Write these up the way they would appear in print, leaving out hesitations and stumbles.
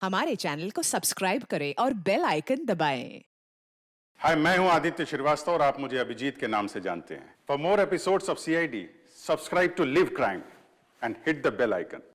हमारे चैनल को सब्सक्राइब करें और बेल आइकन दबाएं। हाय, मैं हूं आदित्य श्रीवास्तव और आप मुझे अभिजीत के नाम से जानते हैं। For more episodes of CID, subscribe to Liv Crime and hit the bell icon.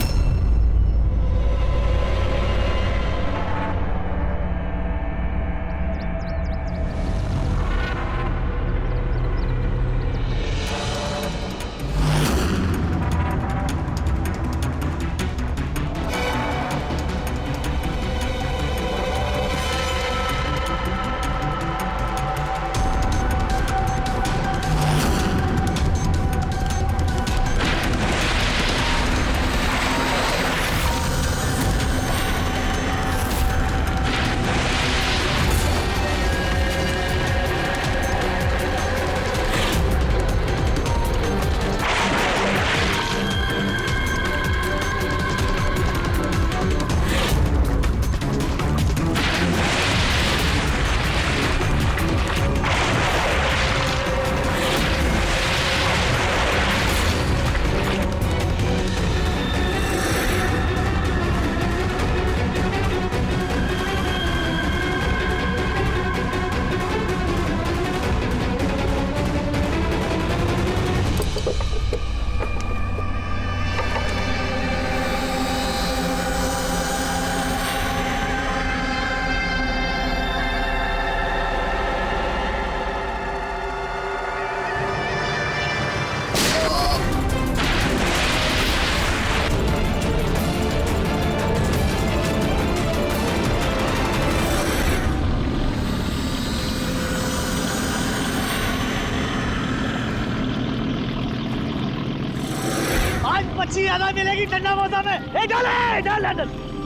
मच्छी ज्यादा मिलेगी ठंडा मौसम में। डाल डाल डाल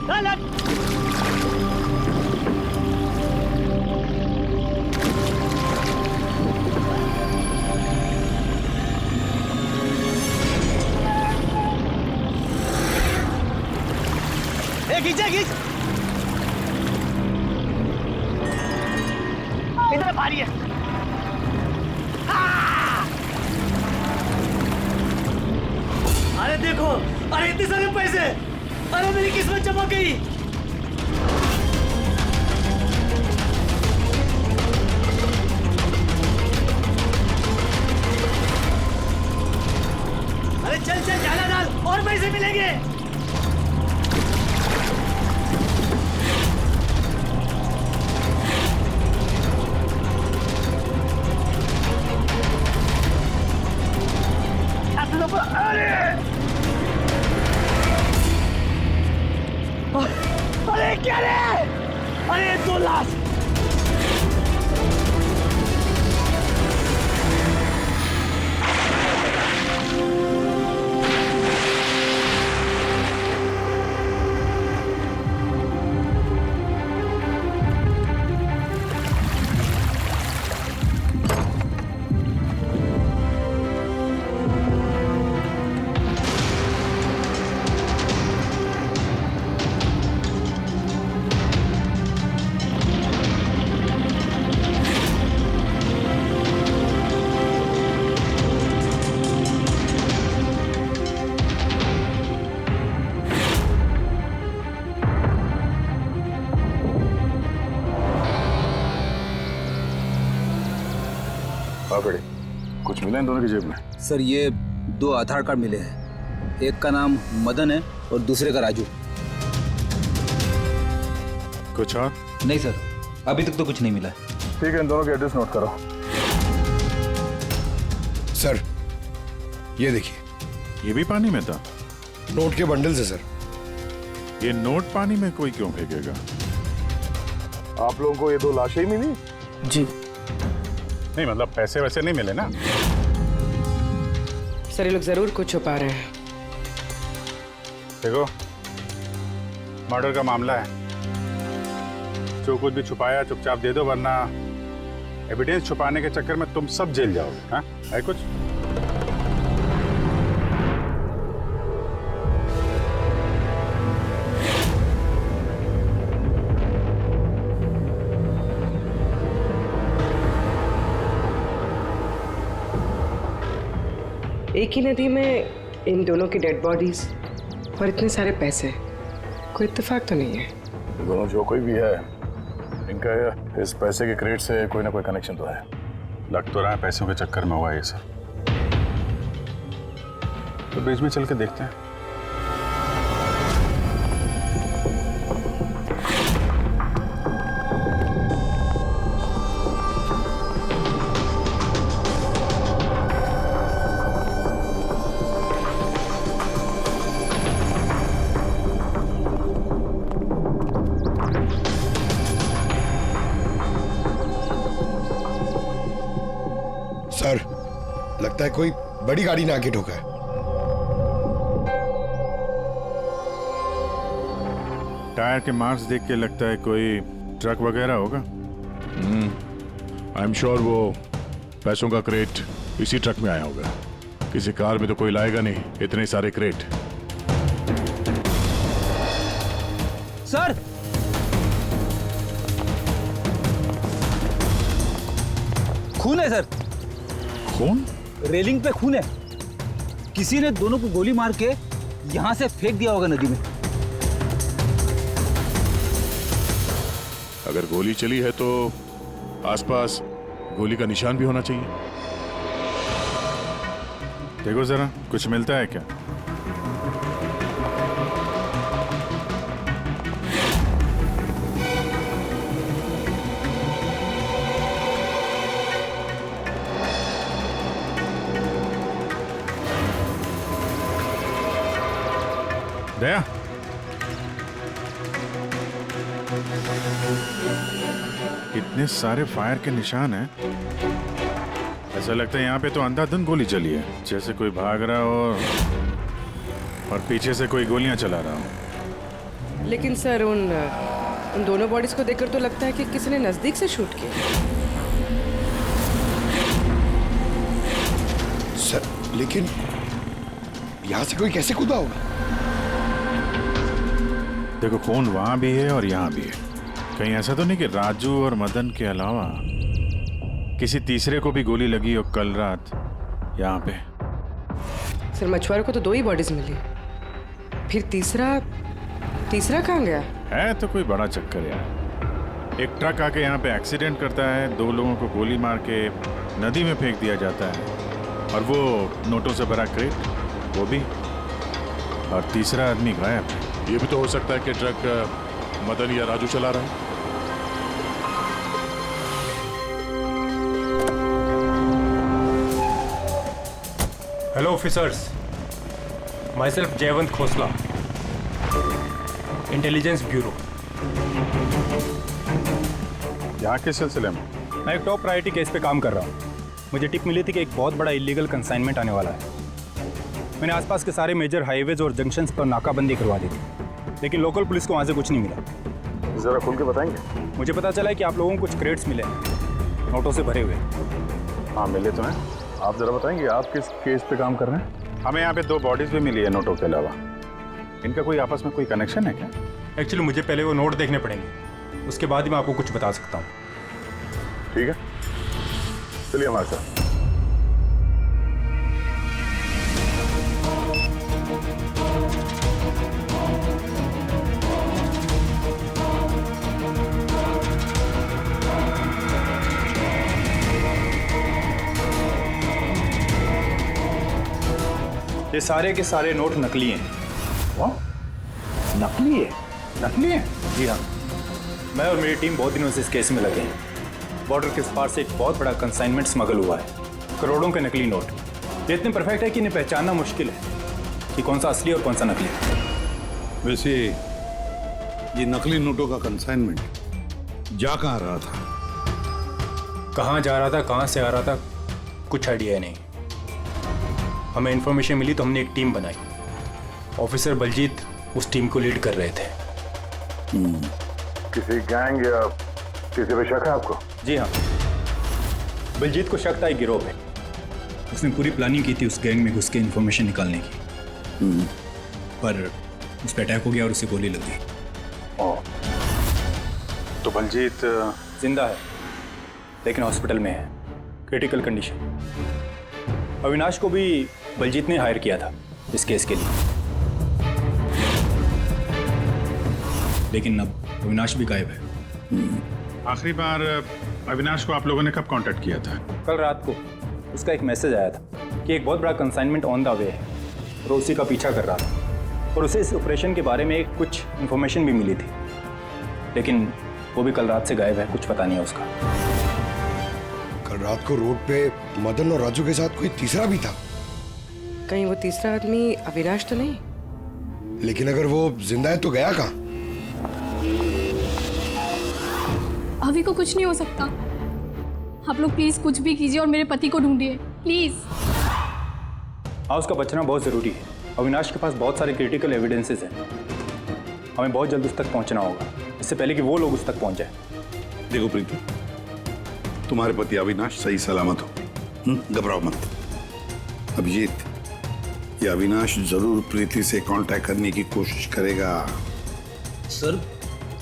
डाल डाल। खींचा खींच, इधर भारी है। अरे देखो, अरे इतने सारे पैसे, अरे मेरी किस्मत चमक गई। अरे चल चल डाला डाल, और पैसे मिलेंगे। अरे क्या रे? अरे 2 लाख। कुछ मिला इन दोनों की जेब में? सर ये 2 आधार कार्ड मिले हैं, एक का नाम मदन है और दूसरे का राजू। कुछ और? नहीं सर, अभी तक तो कुछ नहीं मिला। ठीक है, इन दोनों के एड्रेस नोट करो। सर ये देखिए, ये भी पानी में था? नोट के बंडल से सर। ये नोट पानी में कोई क्यों फेंकेगा? आप लोगों को ये 2 लाशें ही मिली? जी नहीं, मतलब पैसे वैसे नहीं मिले ना? सर ये लोग जरूर कुछ छुपा रहे हैं। देखो, मर्डर का मामला है, जो कुछ भी छुपाया चुपचाप दे दो, वरना एविडेंस छुपाने के चक्कर में तुम सब जेल जाओगे। हाँ, है कुछ? एक ही नदी में इन दोनों की डेड बॉडीज और इतने सारे पैसे, कोई इत्तेफाक तो नहीं है। दोनों जो कोई भी है, इनका इस पैसे के क्रेट से कोई ना कोई कनेक्शन तो है। लग तो रहा है पैसों के चक्कर में हुआ है ये सर। तो बीच में चल के देखते हैं। सर, लगता है कोई बड़ी गाड़ी ने आके ठोका है। टायर के मार्क्स देख के लगता है कोई ट्रक वगैरह होगा। आई एम श्योर वो पैसों का क्रेट इसी ट्रक में आया होगा। किसी कार में तो कोई लाएगा नहीं इतने सारे क्रेट। सर, खून है सर। खून? रेलिंग पे खून है। किसी ने दोनों को गोली मार के यहां से फेंक दिया होगा नदी में। अगर गोली चली है तो आसपास गोली का निशान भी होना चाहिए। देखो जरा, कुछ मिलता है क्या? दया, इतने सारे फायर के निशान हैं। ऐसा लगता है यहाँ पे तो अंधाधुंध गोली चली है, जैसे कोई भाग रहा हो और पीछे से कोई गोलियां चला रहा हो। लेकिन सर उन दोनों बॉडीज को देखकर तो लगता है कि किसी ने नजदीक से शूट किया। सर, लेकिन यहां से कोई कैसे कूदा होगा? देखो, खून वहां भी है और यहाँ भी है। कहीं ऐसा तो नहीं कि राजू और मदन के अलावा किसी तीसरे को भी गोली लगी हो कल रात यहाँ पे। सर, मछुआरों को तो 2 ही बॉडीज मिली, फिर तीसरा कहाँ गया? है तो कोई बड़ा चक्कर यार। एक ट्रक आके यहाँ पे एक्सीडेंट करता है, 2 लोगों को गोली मार के नदी में फेंक दिया जाता है, और वो नोटों से भरा क्रेट वो भी, और तीसरा आदमी गायब है। ये भी तो हो सकता है कि ट्रक मदन या राजू चला रहा है। Hello officers, my self Jaywant Khosla, intelligence bureau. यहाँ के सिलसिले में? मैं एक टॉप प्रायोरिटी केस पे काम कर रहा हूँ। मुझे टिप मिली थी कि एक बहुत बड़ा इलीगल कंसाइनमेंट आने वाला है। मैंने आसपास के सारे मेजर हाईवेज और जंक्शंस पर नाकाबंदी करवा दी थी, लेकिन लोकल पुलिस को वहाँ से कुछ नहीं मिला। जरा खुल के बताएंगे? मुझे पता चला है कि आप लोगों को कुछ क्रेट्स मिले हैं, नोटों से भरे हुए। हाँ, मिले तो हैं। आप जरा बताएंगे आप किस केस पे काम कर रहे हैं? हमें यहाँ पे 2 बॉडीज भी मिली है नोटों के अलावा। इनका कोई आपस में कोई कनेक्शन है क्या? एक्चुअली मुझे पहले वो नोट देखने पड़ेंगे, उसके बाद ही मैं आपको कुछ बता सकता हूँ। ठीक है, चलिए हमारे साथ। ये सारे के सारे नोट नकली हैं। नकली है? नकली है? जी हाँ, मैं और मेरी टीम बहुत दिनों से इस केस में लगे हैं। बॉर्डर के पार से एक बहुत बड़ा कंसाइनमेंट स्मगल हुआ है, करोड़ों के नकली नोट। ये इतने परफेक्ट है कि इन्हें पहचानना मुश्किल है कि कौन सा असली और कौन सा नकली है। वैसे ये नकली नोटों का कंसाइनमेंट जा कहाँ रहा था? कहाँ जा रहा था, कहाँ से आ रहा था, कुछ आइडिया नहीं। हमें इन्फॉर्मेशन मिली तो हमने एक टीम बनाई। ऑफिसर बलजीत उस टीम को लीड कर रहे थे। किसी गैंग या किसी पे शक है आपको? जी हाँ, बलजीत को शक था एक गिरोह पे। उसने पूरी प्लानिंग की थी उस गैंग में घुस के इन्फॉर्मेशन निकालने की, पर उस पर अटैक हो गया और उसे गोली लग गई। तो बलजीत जिंदा है, लेकिन हॉस्पिटल में है, क्रिटिकल कंडीशन। अविनाश को भी बलजीत ने हायर किया था इस केस के लिए। लेकिन अब अविनाश भी गायब है। आखिरी बार अविनाश को आप लोगों ने कब कांटेक्ट किया था? कल रात को उसका एक मैसेज आया था कि एक बहुत बड़ा कंसाइनमेंट ऑन द वे है और उसी का पीछा कर रहा था, और उसे इस ऑपरेशन के बारे में कुछ इन्फॉर्मेशन भी मिली थी, लेकिन वो भी कल रात से गायब है, कुछ पता नहीं है उसका। कल रात को रोड पे मदन और राजू के साथ कोई तीसरा भी था। कहीं वो तीसरा आदमी अविनाश तो नहीं? लेकिन अगर वो जिंदा है तो गया कहाँ? अभी को कुछ नहीं हो सकता। आप लोग प्लीज कुछ भी कीजिए और मेरे पति को ढूंढिए प्लीज। हाँ, उसका बचना बहुत ज़रूरी है। अविनाश के पास बहुत सारे क्रिटिकल एविडेंसेस हैं, हमें बहुत जल्द उस तक पहुंचना होगा, इससे पहले कि वो लोग उस तक पहुंचे। देखो प्रीति, तुम्हारे पति अविनाश सही सलामत हो, घबराओ मत। अभिजीत, ये अविनाश जरूर प्रीति से कांटेक्ट करने की कोशिश करेगा। सर,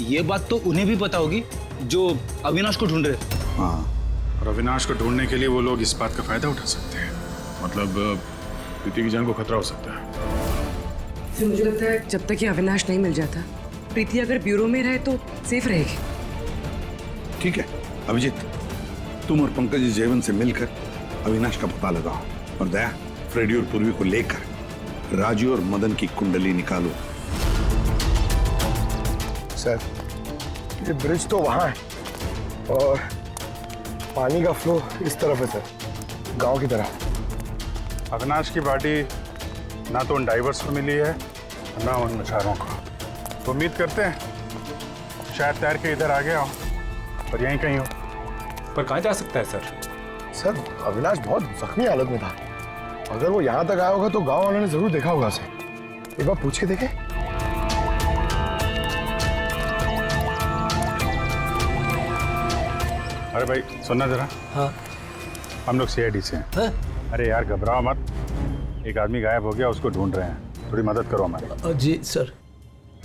ये बात तो उन्हें भी पता होगी जो अविनाश को ढूंढ रहे। हाँ, और अविनाश को ढूंढने के लिए वो लोग इस बात का फायदा उठा सकते हैं। मतलब प्रीति की जान को खतरा हो सकता है। तो मुझे लगता है जब तक ये अविनाश नहीं मिल जाता, प्रीति अगर ब्यूरो में रहे तो सेफ रहेगी। ठीक है अभिजीत, तुम और पंकज जयवंत से मिलकर अविनाश का पता लगाओ, और दया फ्रेडी और पूर्वी को लेकर राजू और मदन की कुंडली निकालो। सर, ये ब्रिज तो वहाँ है और पानी का फ्लो इस तरफ है सर, गांव की तरफ। अविनाश की बॉडी ना तो उन डाइवर्स को मिली है ना उन मछुआरों को। तो उम्मीद करते हैं शायद तैर के इधर आ गया हो और यहीं कहीं हो। पर कहाँ जा सकता है सर? सर, अविनाश बहुत जख्मी हालत में था। अगर वो यहाँ तक आया होगा तो गांव वालों ने जरूर देखा होगा उसे। एक बार पूछ के देखे। अरे भाई सुनना जरा। हाँ। हम लोग CID से हैं। हाँ? अरे यार घबराओ मत, एक आदमी गायब हो गया, उसको ढूंढ रहे हैं, थोड़ी मदद करो हमारी। जी सर।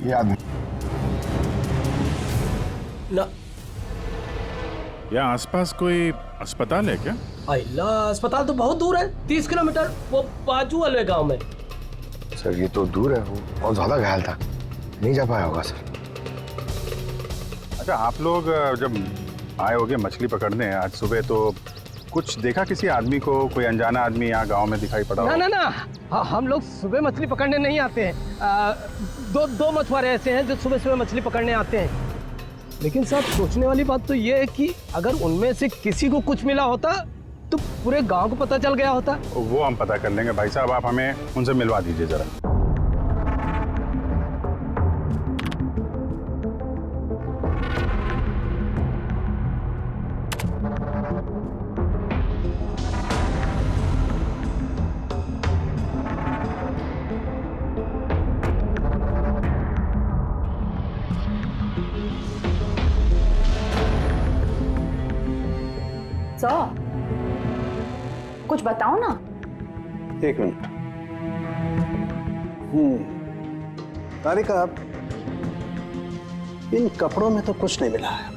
ये आदमी ना, यहाँ आसपास कोई अस्पताल है क्या? अल्लाह, अस्पताल तो बहुत दूर है, 30 किलोमीटर, वो बाजू वाले गांव में। सर, ये तो दूर है, वो बहुत ज्यादा घायल था, नहीं जा पाया होगा सर। अच्छा, आप लोग जब आए होगे मछली पकड़ने आज सुबह, तो कुछ देखा किसी आदमी को? कोई अनजाना आदमी यहाँ गांव में दिखाई पड़ा? ना ना ना, हम लोग सुबह मछली पकड़ने नहीं आते हैं। दो मछुआरे ऐसे हैं जो सुबह सुबह मछली पकड़ने आते हैं। लेकिन साहब, सोचने वाली बात तो ये है कि अगर उनमें से किसी को कुछ मिला होता तो पूरे गांव को पता चल गया होता। वो हम पता कर लेंगे भाई साहब, आप हमें उनसे मिलवा दीजिए जरा। कुछ बताओ ना। एक मिनट। तारिका, इन कपड़ों में तो कुछ नहीं मिला है,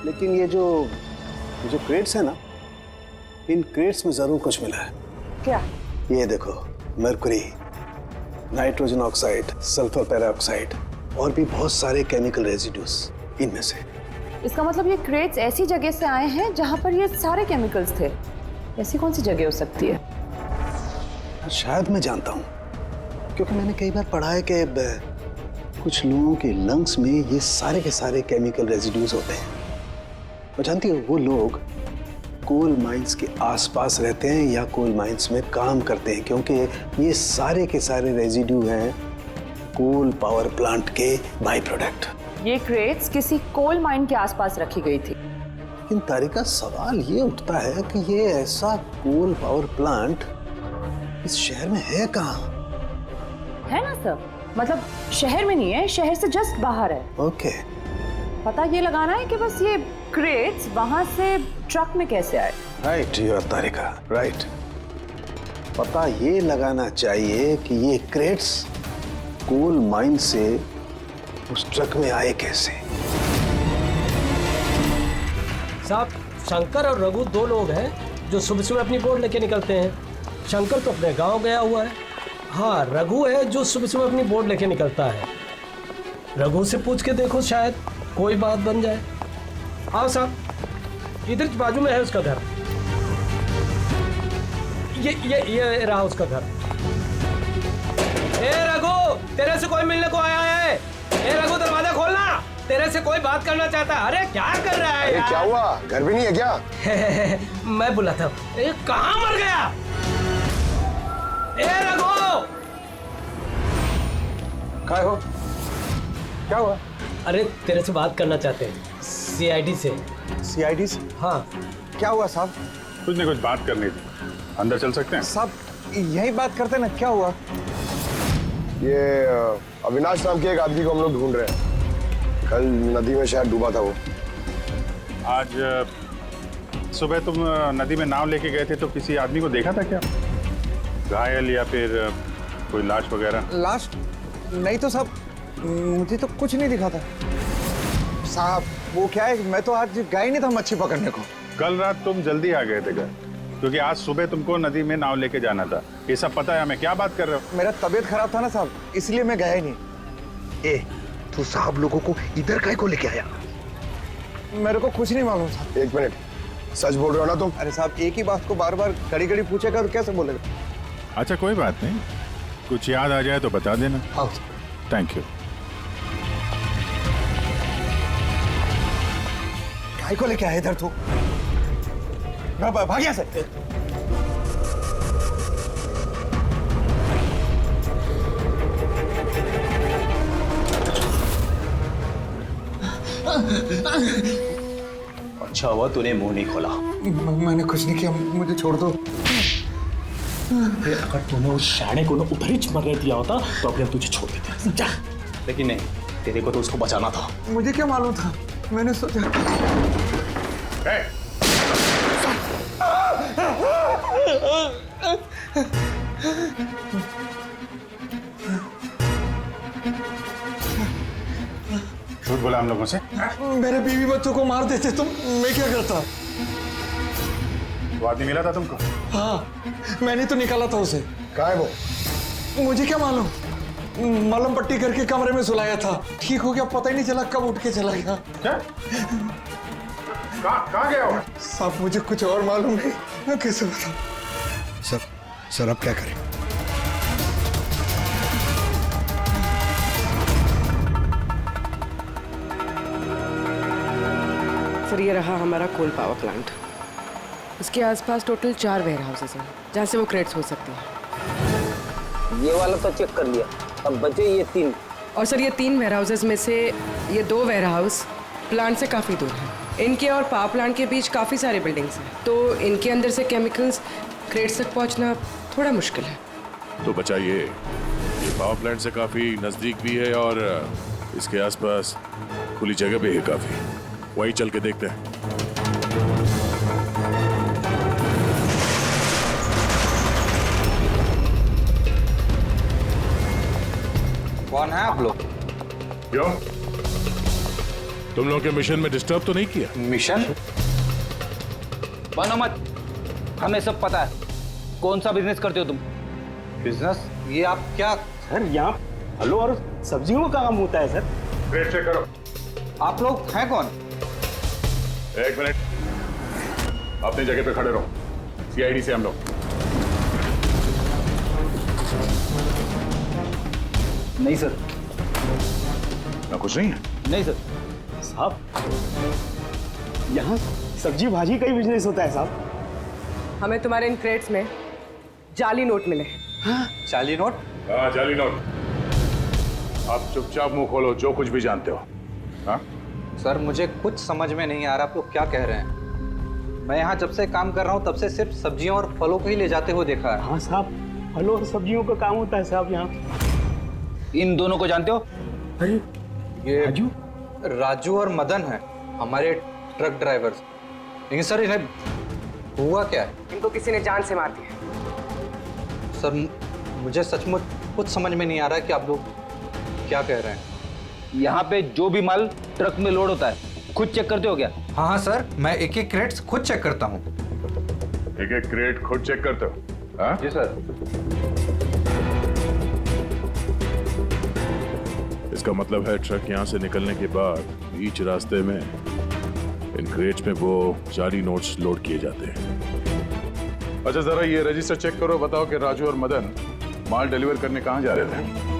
लेकिन ये जो क्रेट्स है ना, इन क्रेट्स में जरूर कुछ मिला है। क्या? ये देखो, mercury, nitrogen oxide, sulphur peroxide और भी बहुत सारे केमिकल रेजिड्यूज इनमें से। इसका मतलब ये क्रेट्स ऐसी जगह से आए हैं जहां पर ये सारे केमिकल्स थे। ऐसी कौन सी जगह हो सकती है? शायद मैं जानता हूँ, क्योंकि मैंने कई बार पढ़ा है कि कुछ लोगों के लंग्स में ये सारे के सारे केमिकल रेजिड्यूज होते हैं। और जानती हो, वो लोग कोल माइंस के आसपास रहते हैं या कोल माइंस में काम करते हैं, क्योंकि ये सारे के सारे रेजिड्यू हैं कोल पावर प्लांट के बाई प्रोडक्ट। ये क्रेट्स किसी कोल माइन के आसपास रखी गई थी। लेकिन तारिका, सवाल ये उठता है कि ये ऐसा कोल पावर प्लांट इस शहर में है कहाँ? है ना सर, मतलब शहर में नहीं है, शहर से जस्ट बाहर है। ओके। पता ये लगाना है कि बस ये क्रेट्स वहां से ट्रक में कैसे आए। Right your Tarika, right. पता ये लगाना चाहिए कि ये क्रेट्स कोल माइन से उस ट्रक में आए कैसे। साहब, शंकर और रघु दो लोग हैं जो सुबह सुबह अपनी बोट लेके निकलते हैं। शंकर तो अपने गांव गया हुआ है। हाँ, रघु है जो सुबह सुबह अपनी बोट लेके निकलता है। रघु से पूछ के देखो, शायद कोई बात बन जाए। आओ साहब, इधर बाजू में है उसका घर। ये रहा उसका घर। ए रघु, तेरे से कोई मिलने को आया है। ए रघु, दरवाजा खोलना, तेरे से कोई बात करना चाहता है। अरे क्या कर रहा है यार? क्या हुआ, घर भी नहीं है क्या? मैं बुलाता हूँ। कहाँ मर गया? ए रघु, क्या हो, क्या हुआ? अरे तेरे से बात करना चाहते हैं, सीआईडी से। सीआईडी से? हाँ। क्या हुआ साहब? कुछ नहीं, कुछ बात करनी थी। अंदर चल सकते हैं? साहब यही बात करते ना, क्या हुआ? ये अविनाश नाम के एक आदमी को हम लोग ढूंढ रहे हैं। कल नदी में शायद डूबा था वो। आज सुबह तुम नदी में नाव लेके गए थे तो किसी आदमी को देखा था क्या? घायल या फिर कोई लाश वगैरह? लाश नहीं तो साहब, मुझे तो कुछ नहीं दिखा था साहब। वो क्या है, मैं तो आज गया ही नहीं था मच्छी पकड़ने को। कल रात तुम जल्दी आ गए थे घर, क्योंकि आज सुबह तुमको नदी में नाव लेके जाना था। ये सब पता है हमें, क्या बात कर रहे हो? मेरा तबीयत खराब था ना साहब, इसलिए मैं गया ही नहीं। तू साहब लोगों को इधर काहे को लेके आया? मेरे को कुछ नहीं मालूम साहब। एक मिनट, सच बोल रहे हो ना तुम? अरे साहब, एक ही बात को बार बार घड़ी घड़ी पूछेगा तो कैसे बोलेगा? अच्छा कोई बात नहीं, कुछ याद आ जाए तो बता देना। हाँ। Thank you. काहे को लेके आया इधर तू? भाग यहाँ से। अच्छा हुआ तूने मुंह नहीं खोला। मैंने कुछ नहीं किया, मुझे छोड़ दो। अगर तूने उस शाणे को उधर ही मरने दिया होता तो अभी हम तुझे छोड़ देते, समझा? लेकिन नहीं, तेरे को तो उसको बचाना था। मुझे क्या मालूम था, मैंने सोचा। झूठ बोला हम लोगों से? मेरे बीवी बच्चों को मार देते तुम, मैं क्या करता? वो आदमी मिला था तुमको? हाँ, मैंने तो निकाला था उसे। कहाँ है वो? मुझे क्या मालूम, मलम पट्टी करके कमरे में सुलाया था, ठीक हो गया, पता ही नहीं चला कब उठ के चला गया। क्या? कहाँ गया वो? साहब मुझे कुछ और मालूम नहीं, मैं कैसे बताऊं? सर अब क्या करें? सर ये रहा हमारा कोल पावर प्लांट। इसके आसपास टोटल 4 वेयर हाउसेस हैं जहाँ से वो क्रेट्स हो सकते हैं। ये वाला तो चेक कर लिया, अब बचे ये 3। और सर ये 3 वेयर हाउसेस में से ये 2 वेयर हाउस प्लांट से काफ़ी दूर हैं। इनके और पावर प्लांट के बीच काफ़ी सारे बिल्डिंग्स हैं, तो इनके अंदर से केमिकल्स क्रेट्स तक पहुँचना थोड़ा मुश्किल है। तो बचाइए, ये पावर प्लांट से काफी नजदीक भी है और इसके आसपास खुली जगह भी है काफी, वही चल के देखते हैं। कौन है आप लोग? क्यों, तुम लोग के मिशन में डिस्टर्ब तो नहीं किया? मिशन? बनो मत, हमें सब पता है। कौन सा बिजनेस करते हो तुम? बिजनेस? ये आप क्या? सर यहाँ फलों और सब्जियों का काम होता है सर। क्रेट चेक करो। आप लोग हैं कौन? एक मिनट, अपनी जगह पे खड़े रहो। सीआईडी से हम लोग। नहीं सर। ना कुछ नहीं है? नहीं सर। साहब यहाँ सब्जी भाजी का ही बिजनेस होता है साहब। हमें तुम्हारे इन क्रेट्स में जाली नोट मिले। हाँ? जाली नोट? हाँ जाली नोट। आप चुपचाप मुंह खोलो, जो कुछ भी जानते हो। हाँ सर मुझे कुछ समझ में नहीं आ रहा आप लोग क्या कह रहे हैं। मैं यहाँ जब से काम कर रहा हूँ तब से सिर्फ सब्जियों और फलों को ही ले जाते हुए देखा है। हाँ साहब, फलों और सब्जियों का काम होता है साहब यहाँ। इन दोनों को जानते हो? अरे ये राजू और मदन है, हमारे ट्रक ड्राइवर्स। लेकिन सर इन्हें हुआ क्या है? इनको किसी ने जान से मार दिया। सर मुझे सचमुच कुछ समझ में नहीं आ रहा है कि आप लोग क्या कह रहे हैं। यहाँ पे जो भी माल ट्रक में लोड होता है खुद चेक करते हो क्या? हाँ हाँ सर, मैं एक एक क्रेट्स खुद चेक करता हूँ। एक एक क्रेट खुद चेक करते हो? हाँ जी सर। इसका मतलब है ट्रक यहाँ से निकलने के बाद बीच रास्ते में इन क्रेट्स में वो जाली नोट्स लोड किए जाते हैं। अच्छा जरा ये रजिस्टर चेक करो, बताओ कि राजू और मदन माल डिलीवर करने कहाँ जा रहे थे?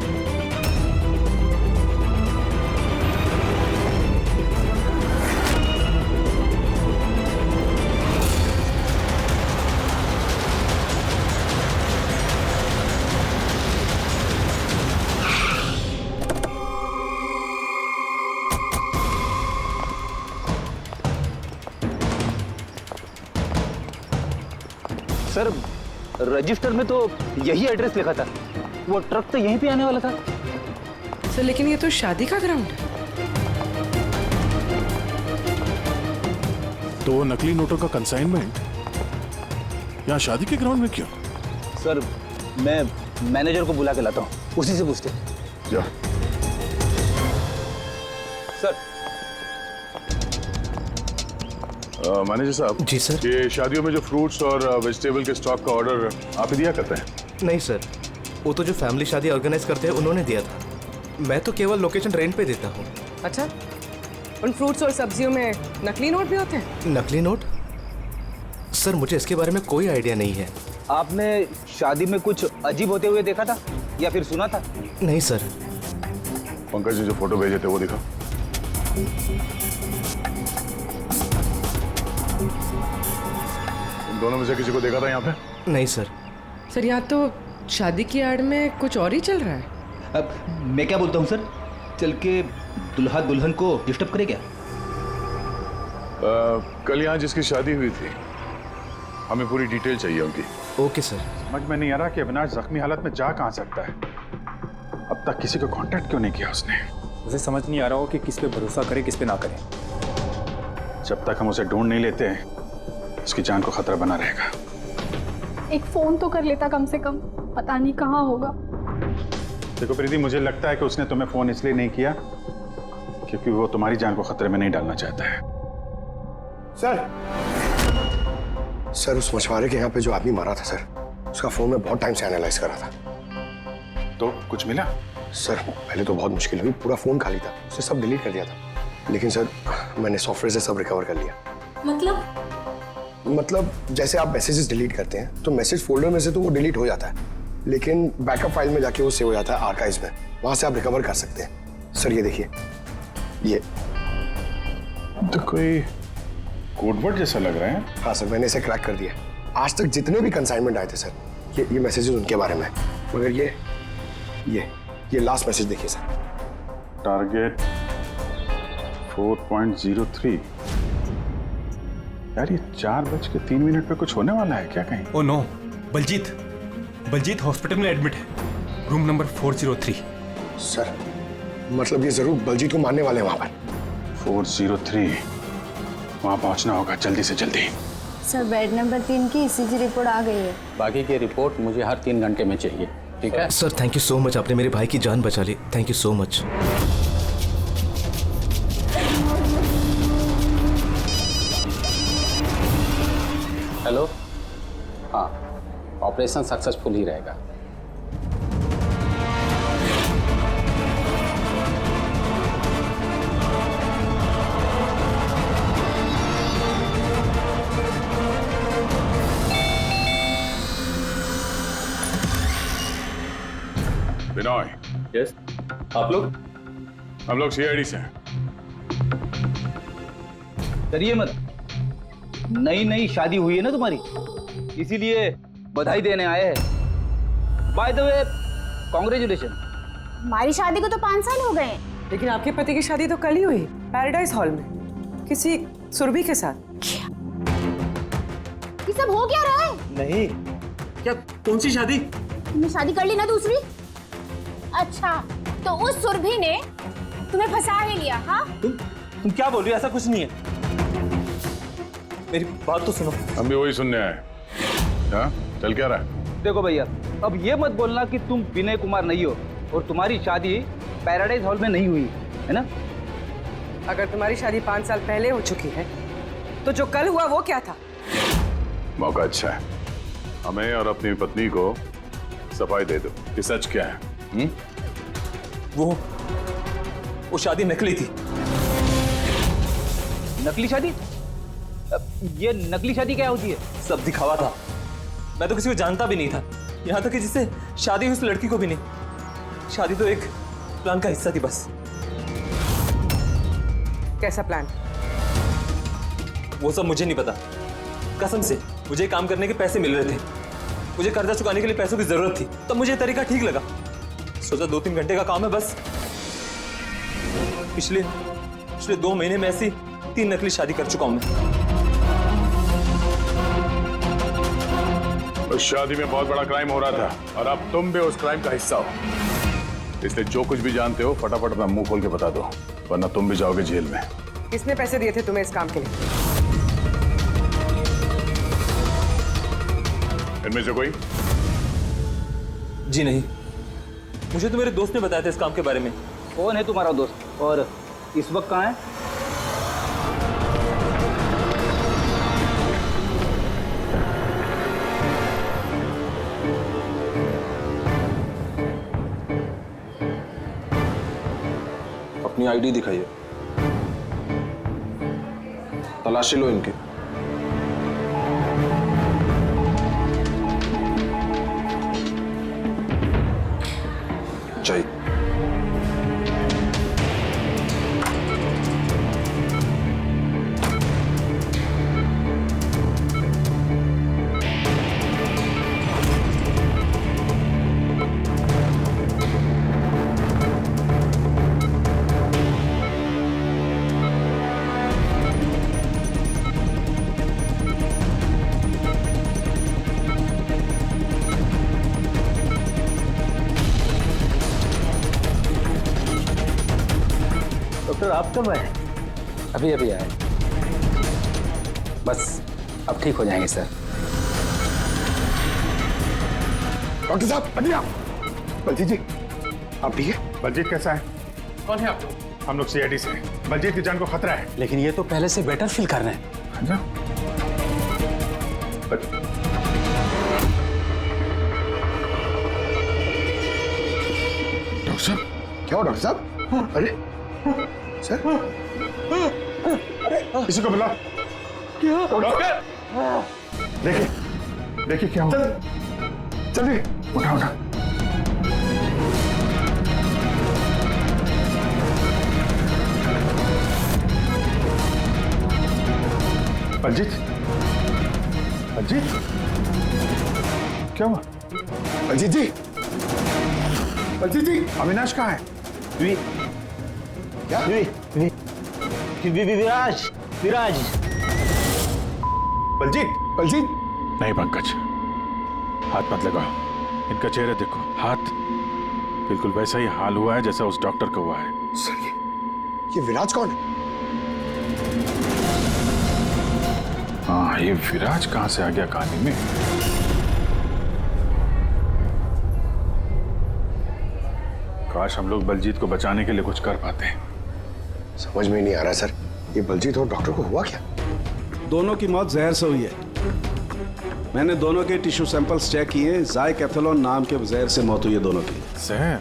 सर रजिस्टर में तो यही एड्रेस लिखा था, वो ट्रक तो यहीं पे आने वाला था। सर लेकिन ये तो शादी का ग्राउंड है। तो नकली नोटों का कंसाइनमेंट यहाँ शादी के ग्राउंड में क्यों? सर मैं मैनेजर को बुला के लाता हूँ, उसी से पूछते। जा। सर मैनेजर साहब। जी सर। ये शादियों में जो फ्रूट्स और वेजिटेबल के स्टॉक का ऑर्डर आप ही दिया करते हैं? नहीं सर, वो तो जो फैमिली शादी ऑर्गेनाइज करते हैं उन्होंने दिया था। मैं तो केवल लोकेशन रेंट पे देता हूँ। अच्छा, उन फ्रूट्स और सब्जियों में नकली नोट भी होते हैं? नकली नोट? सर मुझे इसके बारे में कोई आइडिया नहीं है। आपने शादी में कुछ अजीब होते हुए देखा था या फिर सुना था? नहीं सर। पंकज ने जो फोटो भेजे थे वो दिखा। दोनों में से किसी को देखा था यहाँ पे? नहीं सर। सर यहाँ तो शादी की आड़ में कुछ और ही चल रहा है। अब मैं क्या बोलता हूँ सर, चल के दुल्हा दुल्हन को डिस्टर्ब करे क्या? कल यहाँ जिसकी शादी हुई थी, हमें पूरी डिटेल चाहिए उनकी। Okay sir. समझ में नहीं आ रहा कि अविनाश जख्मी हालत में जा कहाँ सकता है। अब तक किसी को कांटेक्ट क्यों नहीं किया उसने? मुझे समझ नहीं आ रहा हो कि किस पे भरोसा करे किस पे ना करे। जब तक हम उसे ढूंढ नहीं लेते उसकी जान को खतरा बना रहेगा। एक फोन तो कर लेता कम से कम, पता नहीं कहाँ होगा। देखो प्रीति, मुझे लगता है कि उसने तुम्हें फोन इसलिए नहीं किया क्योंकि वो तुम्हारी जान को खतरे में नहीं डालना चाहता है। सर उस मछुआरे के यहाँ पे जो आदमी मारा था सर, उसका फोन में बहुत टाइम से एनालाइज करा था। तो कुछ मिला? सर पहले तो बहुत मुश्किल हुई, पूरा फोन खाली था, उसने सब डिलीट कर दिया था। लेकिन सर मैंने सॉफ्टवेयर से सब रिकवर कर लिया। मतलब जैसे आप मैसेजेस डिलीट करते हैं तो मैसेज फोल्डर में से तो वो डिलीट हो जाता है, लेकिन बैकअप फाइल में जाके वो सेव हो जाता है आर्काइव्स में, वहां से आप रिकवर कर सकते हैं। सर ये देखिए, ये तो कोई कोडवर्ड जैसा लग रहा है। हाँ सर, मैंने इसे क्रैक कर दिया। आज तक जितने भी कंसाइनमेंट आए थे सर, ये मैसेजेस उनके बारे में है। मगर ये लास्ट मैसेज देखिए सर। टारगेट 4.03। यार ये 4:03 पे कुछ होने वाला है क्या कहीं? ओ नो, बलजीत हॉस्पिटल में एडमिट है, रूम नंबर 403। सर मतलब ये जरूर बलजीत को मारने वाले हैं वहां पर। 403, वहां पहुंचना होगा जल्दी से जल्दी। सर बेड नंबर 3 की ईसीजी रिपोर्ट आ गई है। बाकी की रिपोर्ट मुझे हर 3 घंटे में चाहिए, ठीक है? Sir thank you so much, आपने मेरे भाई की जान बचा ली। Thank you so much. Hello, हाँ ऑपरेशन सक्सेसफुल ही रहेगा। बिनॉय। यस, आप लोग? हम लोग सीआईडी से हैं। डरिए मत, नई शादी हुई है ना तुम्हारी, इसीलिए बधाई देने आए हैं। By the way congratulation. हमारी शादी को तो 5 साल हो गए, लेकिन आपके पति की शादी तो कल ही हुई, पैराडाइज हॉल में किसी सुरभि के साथ। ये सब हो क्या रहा है? नहीं, क्या कौन सी शादी? तुमने शादी कर ली ना दूसरी? अच्छा, तो उस सुरभि ने तुम्हें फंसा ही लिया? हाँ, तुम क्या बोल रही हो? ऐसा कुछ नहीं है, मेरी बात तो सुनो। हम भी वही सुनने आए। हाँ, चल क्या रहा है? देखो भैया, अब ये मत बोलना कि तुम विनय कुमार नहीं हो और तुम्हारी शादी पैराडाइज हॉल में नहीं हुई है ना? अगर तुम्हारी शादी 5 साल पहले हो चुकी है तो जो कल हुआ वो क्या था? मौका अच्छा है, हमें और अपनी पत्नी को सफाई दे दो कि सच क्या है। वो शादी नकली थी। नकली शादी? ये नकली शादी क्या होती है? सब दिखावा था। मैं तो किसी को जानता भी नहीं था, यहाँ तक कि जिससे शादी हुई उस लड़की को भी नहीं। शादी तो एक प्लान का हिस्सा थी बस। कैसा प्लान? वो सब मुझे नहीं पता, कसम से। मुझे काम करने के पैसे मिल रहे थे, मुझे कर्जा चुकाने के लिए पैसों की जरूरत थी, तब मुझे तरीका ठीक लगा। सोचा 2-3 घंटे का काम है बस। पिछले 2 महीने में ऐसी 3 नकली शादी कर चुका हूं मैं। उस शादी में बहुत बड़ा क्राइम हो रहा था और अब तुम भी उस क्राइम का हिस्सा हो। इसलिए जो कुछ भी जानते हो फटाफट अपना मुंह खोल के बता दो, वरना तुम भी जाओगे जेल में। किसने पैसे दिए थे तुम्हें इस काम के लिए? इनमें से कोई? जी नहीं, मुझे तो मेरे दोस्त ने बताया था इस काम के बारे में। कौन है तुम्हारा दोस्त और इस वक्त कहाँ है? अपनी आईडी दिखाइए, तलाशी लो इनकी। चाहिए। डॉक्टर आप कब आए? अभी अभी आए, बस अब ठीक हो जाएंगे सर। डॉक्टर साहब बढ़िया। बलजीत जी आप ठीक है? बलजीत कैसा है? कौन है आप लोग? हम लोग सीआईडी से हैं। बलजीत की जान को खतरा है। लेकिन ये तो पहले से बेटर फील कर रहे हैं। अच्छा? डॉक्टर साहब क्या हो डॉक्टर साहब? अरे सर किसी को बुला। क्या डॉक्टर? देखिए देखिए क्या हुआ। चलिए उठा उठा। बलजीत बलजीत क्या हुआ? बलजीत जी, बलजीत जी अविनाश कहाँ है? क्या? विराज विराज। बलजीत बलजीत नहीं पंकज, हाथ मत लगाओ। इनका चेहरा देखो, हाथ बिल्कुल वैसा ही हाल हुआ है जैसा उस डॉक्टर का हुआ है। सर ये विराज कौन है? हाँ ये विराज कहाँ से आ गया कहानी में? काश हम लोग बलजीत को बचाने के लिए कुछ कर पाते हैं। समझ में नहीं आ रहा सर, ये बलजीत और डॉक्टर को हुआ क्या? दोनों की मौत जहर से हुई है। मैंने दोनों के टिश्यू सैंपल्स चेक किए, ज़ाइकैथोलोन नाम के जहर से मौत हुई है दोनों की। जहर?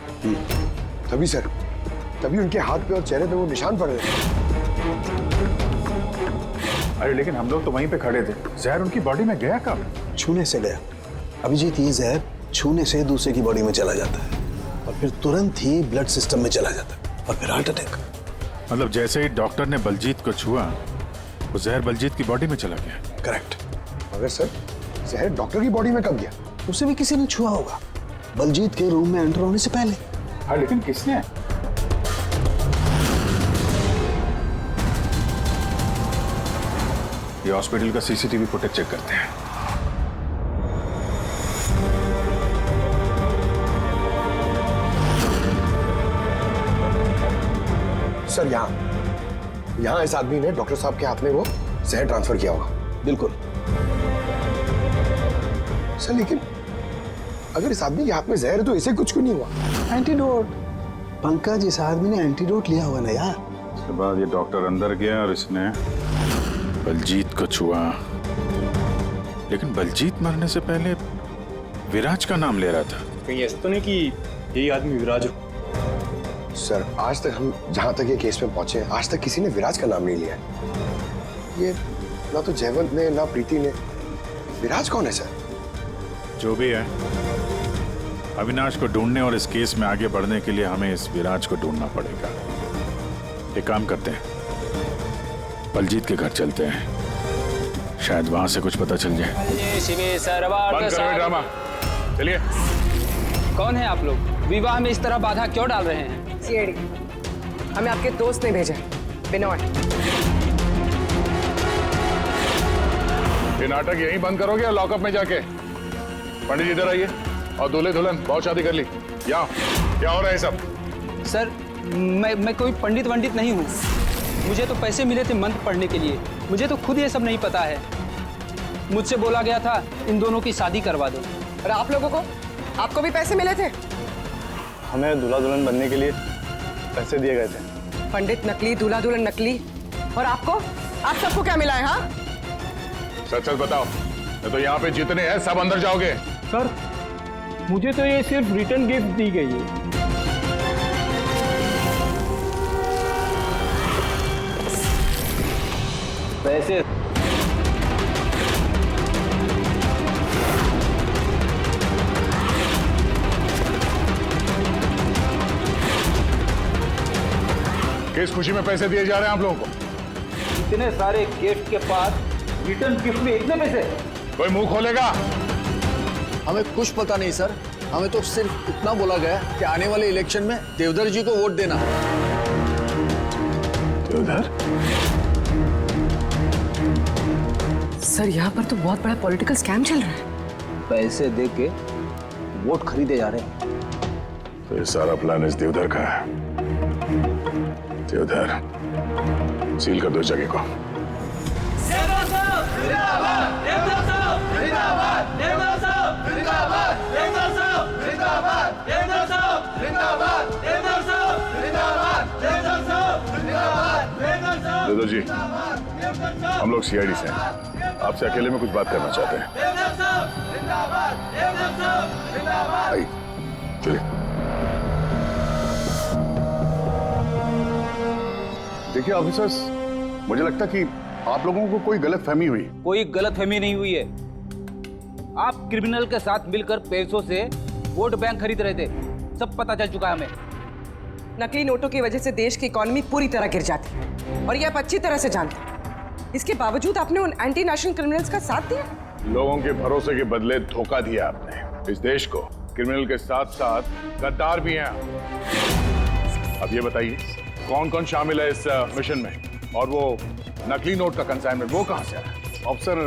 तभी सर, तभी उनके हाथ पे और चेहरे पे वो निशान पड़ रहे थे। अरे लेकिन हम लोग तो वहीं पे खड़े थे, जहर उनकी बॉडी में गया कब? छूने से गया। अभिजीत, ये जहर छूने से दूसरे की बॉडी में चला जाता है और फिर तुरंत ही ब्लड सिस्टम में चला जाता है और फिर हार्ट अटैक। मतलब जैसे ही डॉक्टर ने बलजीत को छुआ, वो जहर बलजीत की बॉडी में चला गया। करेक्ट। मगर सर जहर डॉक्टर की बॉडी में कब गया? उसे भी किसी ने छुआ होगा, बलजीत के रूम में एंटर होने से पहले। हाँ लेकिन किसने? ये हॉस्पिटल का सीसीटीवी फुटेज चेक करते हैं। सर यहाँ इस आदमी ने डॉक्टर साहब के हाथ में वो जहर ट्रांसफर किया होगा। बिल्कुल सर, लेकिन अगर इस आदमी के हाथ में जहर है तो इसे कुछ क्यों नहीं हुआ? एंटीडोट। पंकज, इस आदमी ने एंटीडोट लिया हुआ ना यार। उसके बाद ये डॉक्टर अंदर गया और इसने बलजीत को छुआ। लेकिन बलजीत मरने से पहले विराज का नाम ले रहा था। कहीं ऐसा तो नहीं कि यही आदमी विराज हो? सर आज तक हम जहां तक ये केस में पहुंचे आज तक किसी ने विराज का नाम नहीं लिया है। ये ना तो जयवंत ने ना प्रीति ने। विराज कौन है सर? जो भी है, अविनाश को ढूंढने और इस केस में आगे बढ़ने के लिए हमें इस विराज को ढूंढना पड़ेगा। एक काम करते हैं, बलजीत के घर चलते हैं, शायद वहां से कुछ पता चल जाए। बंद करो ये ड्रामा, चलिए। कौन है आप लोग? विवाह में इस तरह बाधा क्यों डाल रहे हैं? सीआईडी, हमें आपके दोस्त ने भेजा, बिनोय। ये नाटक यहीं बंद करोगे या लॉकअप में जाके? पंडित जी इधर आइए और दूल्हे दुल्हन बहुत शादी कर ली। क्या हो रहा है सब? सर मैं कोई पंडित वंडित नहीं हूँ। मुझे तो पैसे मिले थे मंत्र पढ़ने के लिए। मुझे तो खुद ये सब नहीं पता है। मुझसे बोला गया था इन दोनों की शादी करवा दो। और आप लोगों को, आपको भी पैसे मिले थे? हमें दूल्हा दुल्हन बनने के लिए पैसे दिए गए थे। पंडित नकली, दूल्हा दुल्हन नकली, और आपको, आप सबको क्या मिला है? हाँ, सच सच बताओ, नहीं तो यहाँ पे जितने हैं सब अंदर जाओगे। सर मुझे तो ये सिर्फ रिटर्न गिफ्ट दी गई है। पैसे किस खुशी में पैसे दिए जा रहे हैं आप लोगों को? इतने सारे गिफ्ट के पास रिटर्न गिफ्ट में इतने पैसे? कोई मुंह खोलेगा? हमें कुछ पता नहीं सर, हमें तो सिर्फ इतना बोला गया कि आने वाले इलेक्शन में देवधर जी को वोट देना। देवधर? सर यहाँ पर तो बहुत बड़ा पॉलिटिकल स्कैम चल रहा है। पैसे दे के वोट खरीदे जा रहे हैं। तो ये सारा प्लान इस देवधर का है। देवधर, सील कर दो इस जगह को। देवधर जी, हम लोग सीआईडी से हैं, आपसे अकेले में कुछ बात करना चाहते हैं। आइए, चलिए। देखिए ऑफिसर्स, मुझे लगता कि आप लोगों को कोई गलतफहमी हुई। कोई गलतफहमी नहीं हुई है। आप क्रिमिनल के साथ मिलकर पैसों से वोट बैंक खरीद रहे थे, सब पता चल चुका है हमें। नकली नोटों की वजह से देश की इकोनॉमी पूरी तरह गिर जाती है और ये आप अच्छी तरह से जानते हैं। इसके बावजूद आपने उन एंटी नेशनल क्रिमिनल्स का साथ दिया। लोगों के भरोसे के बदले धोखा दिया आपने इस देश को। क्रिमिनल के साथ साथ गद्दार भी हैं। अब ये बताइए कौन कौन शामिल है इस मिशन में, और वो नकली नोट का कंसाइनमेंट वो कहां से आया? ऑफिसर,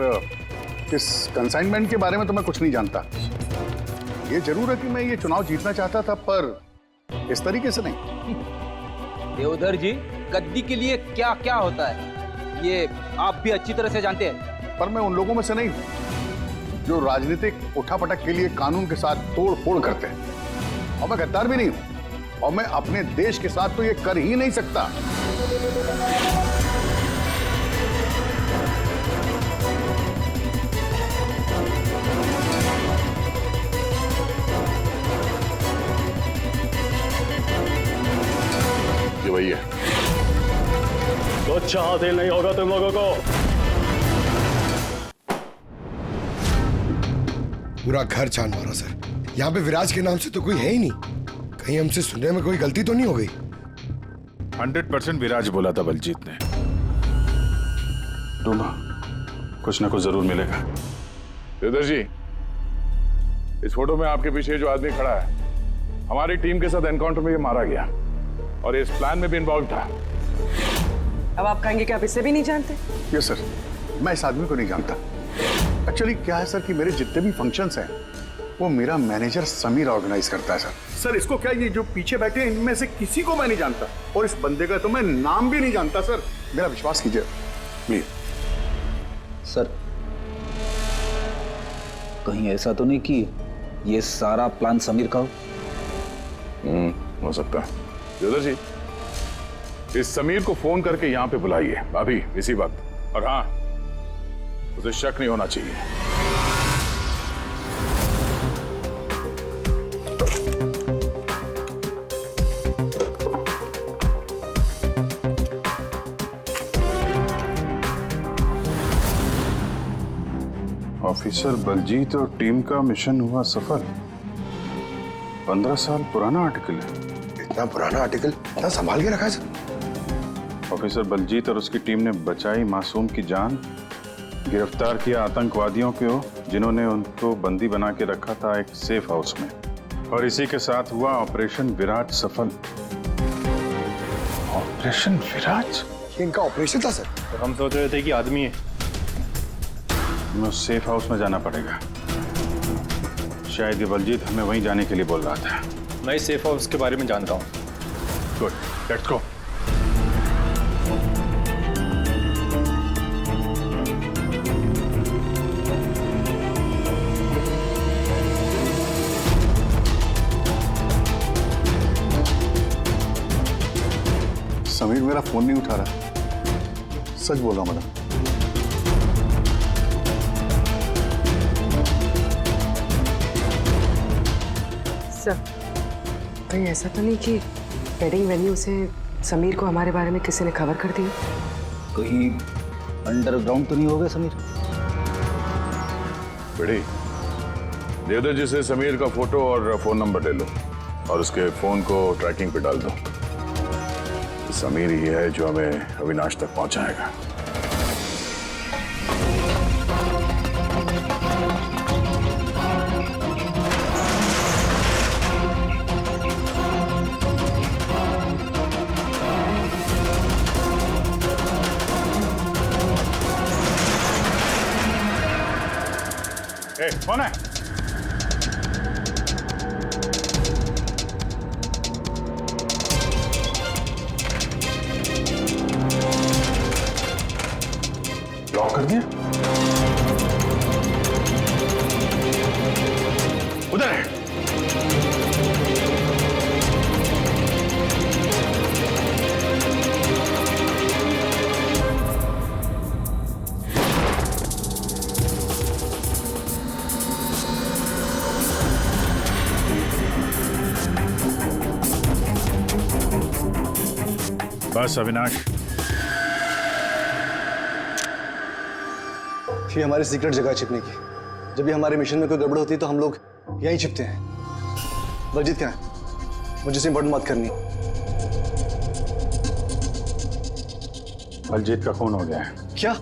इस कंसाइनमेंट के बारे में तो मैं कुछ नहीं जानता। ये जरूर है कि मैं ये चुनाव जीतना चाहता था, पर इस तरीके से नहीं। देवधर जी, गद्दी के लिए क्या क्या होता है ये आप भी अच्छी तरह से जानते हैं। पर मैं उन लोगों में से नहीं हूं जो राजनीतिक उठापटक के लिए कानून के साथ तोड़ फोड़ करते हैं, और मैं गद्दार भी नहीं हूं, और मैं अपने देश के साथ तो ये कर ही नहीं सकता। ये वही है। कुछ हासिल नहीं होगा तुम लोगों को। पूरा घर छान मारा सर। यहाँ पे विराज के नाम से तो कोई है ही नहीं। कहीं हमसे सुनने में कोई गलती तो नहीं हो गई? 100% विराज बोला था बलजीत ने। ढूंढो, कुछ ना कुछ जरूर मिलेगा। देवधर जी, इस फोटो में आपके पीछे जो आदमी खड़ा है, हमारी टीम के साथ एनकाउंटर में ये मारा गया और इस प्लान में भी इन्वॉल्व था। अब आप कहेंगे कि आप इसे भी नहीं जानते? यस सर, मैं इस आदमी को नहीं जानता। एक्चुअली क्या है सर कि मेरे जितने भी फंक्शंस हैं वो मेरा मैनेजर समीर ऑर्गेनाइज करता है सर। इसको क्या, ये जो पीछे बैठे हैं इनमें से किसी को मैं नहीं जानता, और इस बंदे का तो मैं नाम भी नहीं जानता सर। मेरा विश्वास कीजिए प्लीज। सर कहीं ऐसा तो नहीं कि ये सारा प्लान समीर का हो सकता है। देवधर जी, इस समीर को फोन करके यहाँ पे बुलाइए अभी इसी वक्त, और हाँ, उसे शक नहीं होना चाहिए। ऑफिसर बलजीत और टीम का मिशन हुआ सफल। 15 साल पुराना आर्टिकल है। इतना पुराना आर्टिकल इतना संभाल के रखा है सर? ऑफिसर बलजीत और उसकी टीम ने बचाई मासूम की जान, गिरफ्तार किया आतंकवादियों को जिन्होंने उनको बंदी बना के रखा था एक सेफ हाउस में, और इसी के साथ हुआ ऑपरेशन विराट सफल। ऑपरेशन विराट? ये इनका ऑपरेशन था सर? तो हम सोच रहे थे कि आदमी है। हमें उस सेफ हाउस में जाना पड़ेगा। शायद ये बलजीत हमें वहीं जाने के लिए बोल रहा था। मैं इस सेफ हाउस के बारे में जानता हूँ। Good, let's go. समीर मेरा फोन नहीं उठा रहा। सच बोल रहा हूं मैडम। सर, कहीं ऐसा तो नहीं कि वेडिंग वेन्यू से समीर को हमारे बारे में किसी ने खबर कर दी? कहीं अंडरग्राउंड तो नहीं हो गया समीर? बेटी, देवदत्त जी से समीर का फोटो और फोन नंबर ले लो और उसके फोन को ट्रैकिंग पे डाल दो। समीर ही है जो हमें अविनाश तक पहुंचाएगा। कौन है? लॉक कर दिया? उधर है। बस अविनाश, ये हमारी सीक्रेट जगह है छिपने की। जब भी हमारे मिशन में कोई गड़बड़ होती है तो हम लोग यहीं छिपते हैं। बलजीत क्या है? मुझे से इंपॉर्टेंट बात करनी। बलजीत का खून हो गया है। क्या?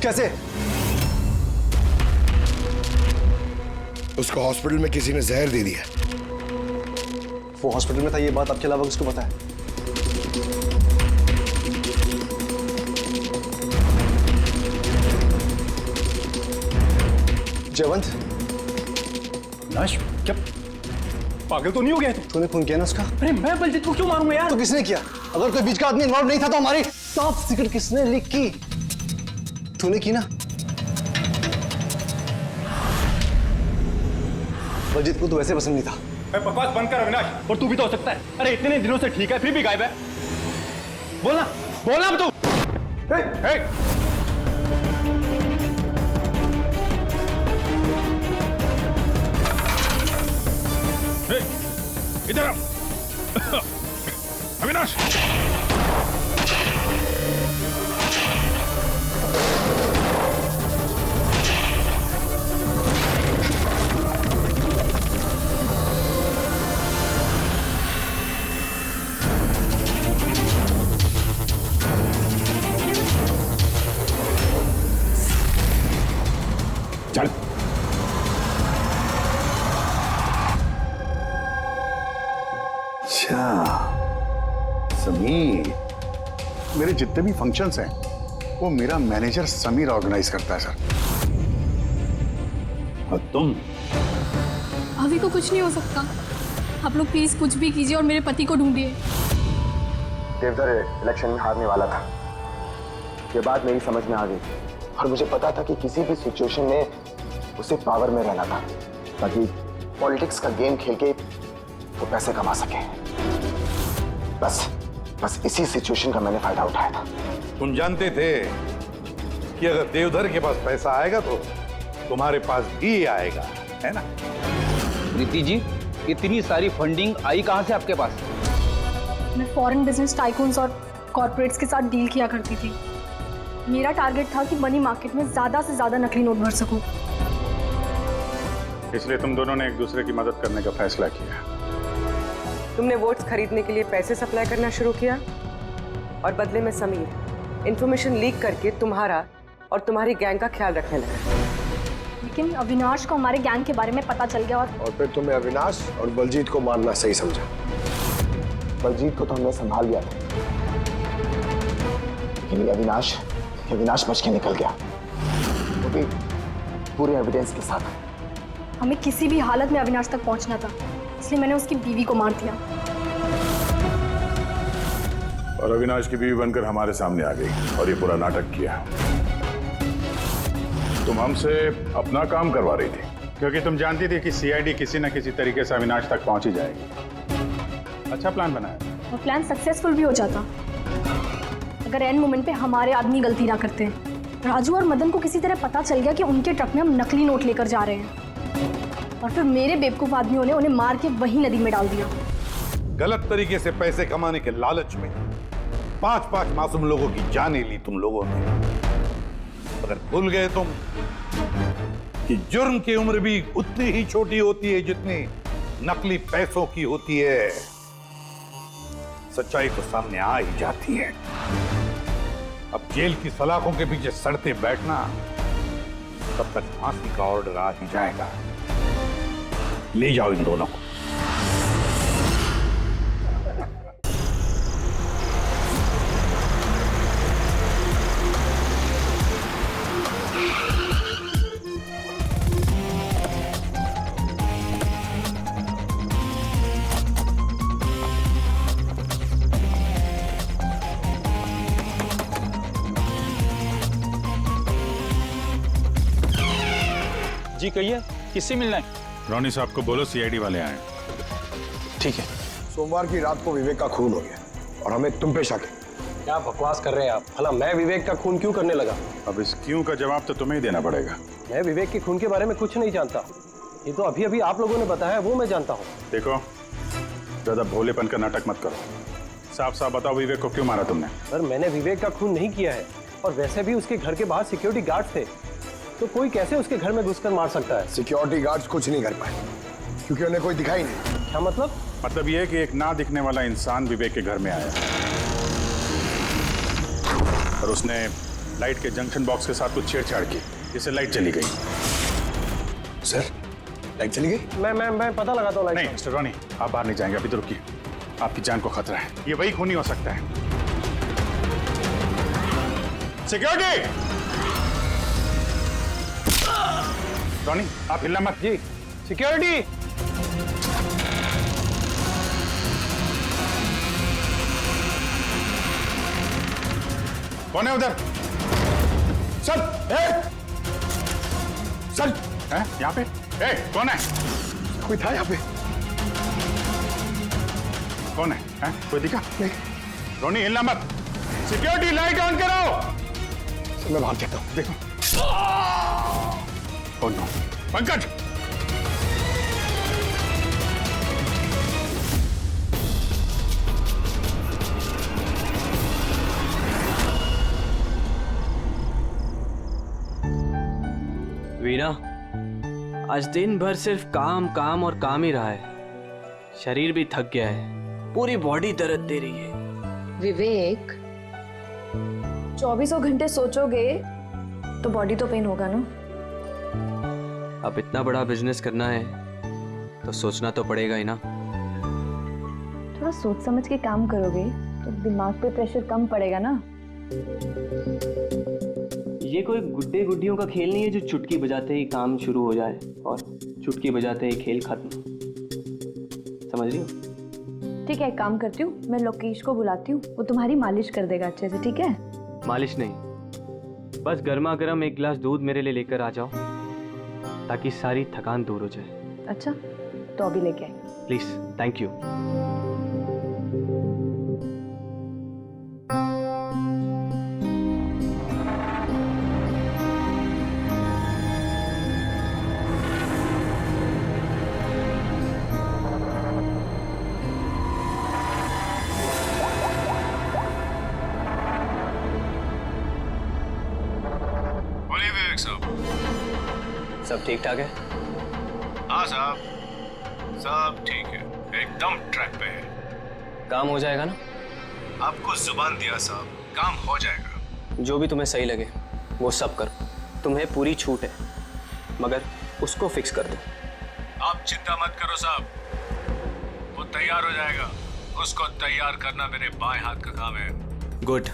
कैसे? उसको हॉस्पिटल में किसी ने जहर दे दिया। वो हॉस्पिटल में था, ये बात आपके अलावा किसको पता है? जयवंत, नाश, क्या पागल तो नहीं हो गया तू? तूने खून किया ना उसका? अरे मैं बलजीत को क्यों मारूंगा यार? तो किसने किया? अगर कोई बीच का आदमी इन्वॉल्व नहीं था तो हमारी टॉप सीक्रेट किसने लीक की? तूने की ना? बलजीत को तो वैसे पसंद नहीं था। बकवास बंद कर अविनाश, और तू भी तो हो सकता है। अरे इतने दिनों से ठीक है, फिर भी गायब है। बोलना बोलना अब तू। इधर आओ। अविनाश, चल। अच्छा समीर, मेरे जितने भी फंक्शंस हैं वो मेरा मैनेजर समीर ऑर्गेनाइज करता है सर। और तुम? अभी को कुछ नहीं हो सकता। आप लोग प्लीज कुछ भी कीजिए और मेरे पति को ढूंढिए। देवधर इलेक्शन में हारने वाला था, ये बात मेरी समझ में आ गई और मुझे पता था कि किसी भी सिचुएशन में उसे पावर में रहना था ताकि पॉलिटिक्स का गेम खेल के वो पैसे कमा सके। बस इसी सिचुएशन का मैंने फायदा उठाया था। तुम जानते थे कि अगर देवधर के पास पैसा आएगा तो तुम्हारे पास भी आएगा, है ना? प्रीति जी, इतनी सारी फंडिंग आई कहां से आपके पास? मैं फॉरेन बिजनेस टाइकून्स और कॉर्पोरेट्स के साथ डील किया करती थी। मेरा टारगेट था कि मनी मार्केट में ज़्यादा से ज़्यादा नकली नोट भर सकूं। इसलिए तुम दोनों ने एक दूसरे की मदद करने का फैसला किया। तुमने वोट्स खरीदने के लिए पैसे सप्लाई करना शुरू किया और बदले में समीर इंफॉर्मेशन लीक करके तुम्हारा और तुम्हारी गैंग का ख्याल रखने लगा। लेकिन अविनाश को हमारे गैंग के बारे में पता चल गया और फिर तुमने अविनाश और बलजीत को मारना सही समझा। बलजीत को तो हमने संभाल लिया था, लेकिन ये अविनाश बच के निकल गया, वो भी पूरे एविडेंस के साथ। हमें किसी भी हालत में अविनाश तक पहुंचना था, इसलिए मैंने उसकी बीवी को मार दिया। और अविनाश की बीवी बनकर हमारे सामने आ गई और ये पूरा नाटक किया। तुम हमसे अपना काम करवा रही थी क्योंकि तुम जानती थी कि सीआईडी किसी न किसी तरीके से अविनाश तक पहुंच ही जाएगी। अच्छा प्लान बनाया। और प्लान सक्सेसफुल भी हो जाता अगर एंड मोमेंट पे हमारे आदमी गलती ना करते। राजू और मदन को किसी तरह पता चल गया कि उनके ट्रक में हम नकली नोट लेकर जा रहे हैं, और फिर मेरे बेवकूफ आदमियों ने उन्हें मार के वही नदी में डाल दिया। गलत तरीके से पैसे कमाने के लालच में 5-5 मासूम लोगों की जानें ली तुम लोगों ने। अगर भूल गए तुम कि जुर्म की उम्र भी उतनी ही छोटी होती है जितनी नकली पैसों की होती है। सच्चाई तो सामने आ ही जाती है। अब जेल की सलाखों के पीछे सड़ते बैठना, तब तक फांसी का ऑर्डर आ ही जाएगा। ले जाओ इन दोनों को। जी कहिए, किससे मिलना है? रोनी साहब को बोलो सीआईडी वाले आए। ठीक है। सोमवार की रात को विवेक का खून हो गया और हमें तुम पे शक है। क्या बकवास कर रहे हैं आप? भला मैं विवेक का खून क्यों करने लगा? अब इस क्यों का जवाब तो तुम्हें ही देना पड़ेगा। मैं विवेक के खून के बारे में कुछ नहीं जानता। ये तो अभी अभी आप लोगों ने बताया, वो मैं जानता हूँ। देखो, ज्यादा भोलेपन का नाटक मत करो। साफ साफ बताओ, विवेक को क्यों मारा तुमने? सर, मैंने विवेक का खून नहीं किया है, और वैसे भी उसके घर के बाहर सिक्योरिटी गार्ड्स थे, तो कोई कैसे उसके घर में घुसकर मार सकता है? सिक्योरिटी गार्ड्स कुछ नहीं कर पाए क्योंकि उन्हें कोई दिखाई नहीं। क्या मतलब? मतलब ये है कि एक ना दिखने वाला इंसान विवेक के घर में आया और उसने लाइट के जंक्शन बॉक्स के साथ कुछ छेड़छाड़ की, जिससे लाइट चली गई। सर, लाइट चली गई? मैं पता लगाता हूँ। नहीं मिस्टर रॉनी, आप बाहर नहीं जाएंगे, अभी तो रुकिए। आपकी जान को खतरा है। ये वही खूनी हो सकता है। सिक्योरिटी! रॉनी, आप हिलना मत। जी। सिक्योरिटी! कौन है उधर? सर! सर! यहाँ पे? कौन है? कोई था यहाँ पे? कौन है? कोई दिखा? नहीं। रोनी, हिलना मत। सिक्योरिटी, लाइट ऑन करो। सर, मैं बाहर जाता हूँ। देखो। Oh no. पंकज! वीना, आज दिन भर सिर्फ काम काम और काम ही रहा है। शरीर भी थक गया है, पूरी बॉडी दर्द दे रही है। विवेक, 24 घंटे सोचोगे तो बॉडी तो पेन होगा ना। अब इतना बड़ा बिजनेस करना है तो सोचना तो पड़ेगा ही ना। थोड़ा सोच समझ के काम करोगे तो दिमाग पे प्रेशर कम पड़ेगा ना। ये कोई गुड्डे गुड्डियों का खेल नहीं है जो चुटकी बजाते ही काम शुरू हो जाए और चुटकी बजाते ही खेल खत्म। समझ रही हो? ठीक है, एक काम करती हूँ, मैं लोकेश को बुलाती हूँ, वो तुम्हारी मालिश कर देगा अच्छे से। ठीक है? मालिश नहीं, बस गर्मा गर्म एक गिलास दूध मेरे लिए लेकर आ जाओ ताकि सारी थकान दूर हो जाए। अच्छा, तो अभी लेके आए। Please, thank you. विवेक साहब। सब ठीक ठाक है? हाँ साहब, सब ठीक है, एकदम ट्रैक पे है। काम हो जाएगा ना? आपको जुबान दिया साहब, काम हो जाएगा। जो भी तुम्हें सही लगे वो सब करो, तुम्हें पूरी छूट है, मगर उसको फिक्स कर दो। आप चिंता मत करो साहब, वो तैयार हो जाएगा। उसको तैयार करना मेरे बाएं हाथ का काम है। गुड।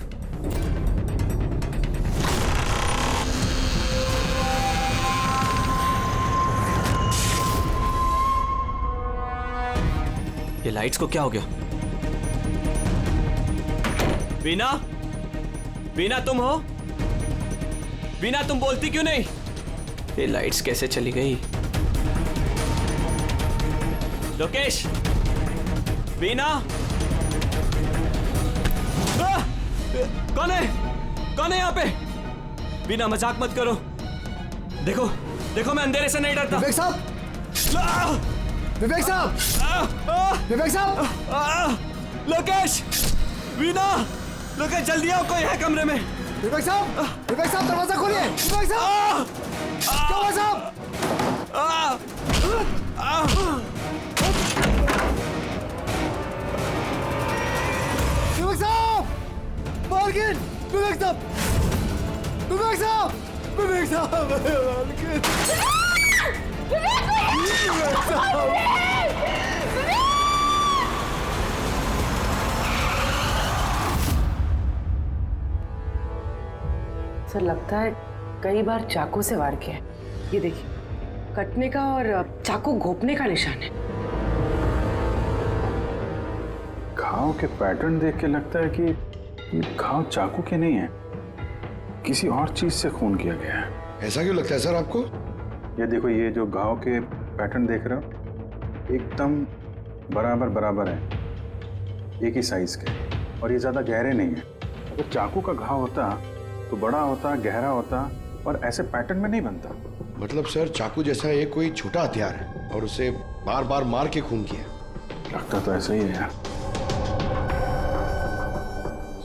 ये लाइट्स को क्या हो गया? वीना, वीना तुम हो? वीना तुम बोलती क्यों नहीं? ये लाइट्स कैसे चली गई? लोकेश, वीना, कौन है? कौन है यहाँ पे? वीना मजाक मत करो। देखो, देखो मैं अंधेरे से नहीं डरता। विवेक साहब, विवेक साहब, विवेक साहब, लोकेश, वीना, लोकेश जल्दी आओ, कोई है कमरे में। विवेक साहब, विवेक साहब दरवाजा खोलिए। विवेक साहब, क्या हुआ साहब? विवेक साहब, मालकिन, विवेक साहब, विवेक साहब, विवेक साहब, मालकिन, विवेक साहब। सर लगता है कई बार चाकू से वार किया है। ये देखिए, कटने का और चाकू घोंपने का निशान है। घाव के पैटर्न देख के लगता है कि ये घाव चाकू के नहीं है, किसी और चीज से खून किया गया है। ऐसा क्यों लगता है सर आपको? ये देखो, ये जो घाव के पैटर्न देख रहे हो एकदम बराबर बराबर है, एक ही साइज के, और ये ज्यादा गहरे नहीं है। अगर चाकू का घाव होता तो बड़ा होता, गहरा होता, और ऐसे पैटर्न में नहीं बनता। मतलब सर चाकू जैसा ये कोई छोटा हथियार है और उसे बार बार मार के खून किया। लगता तो ऐसा ही है यार।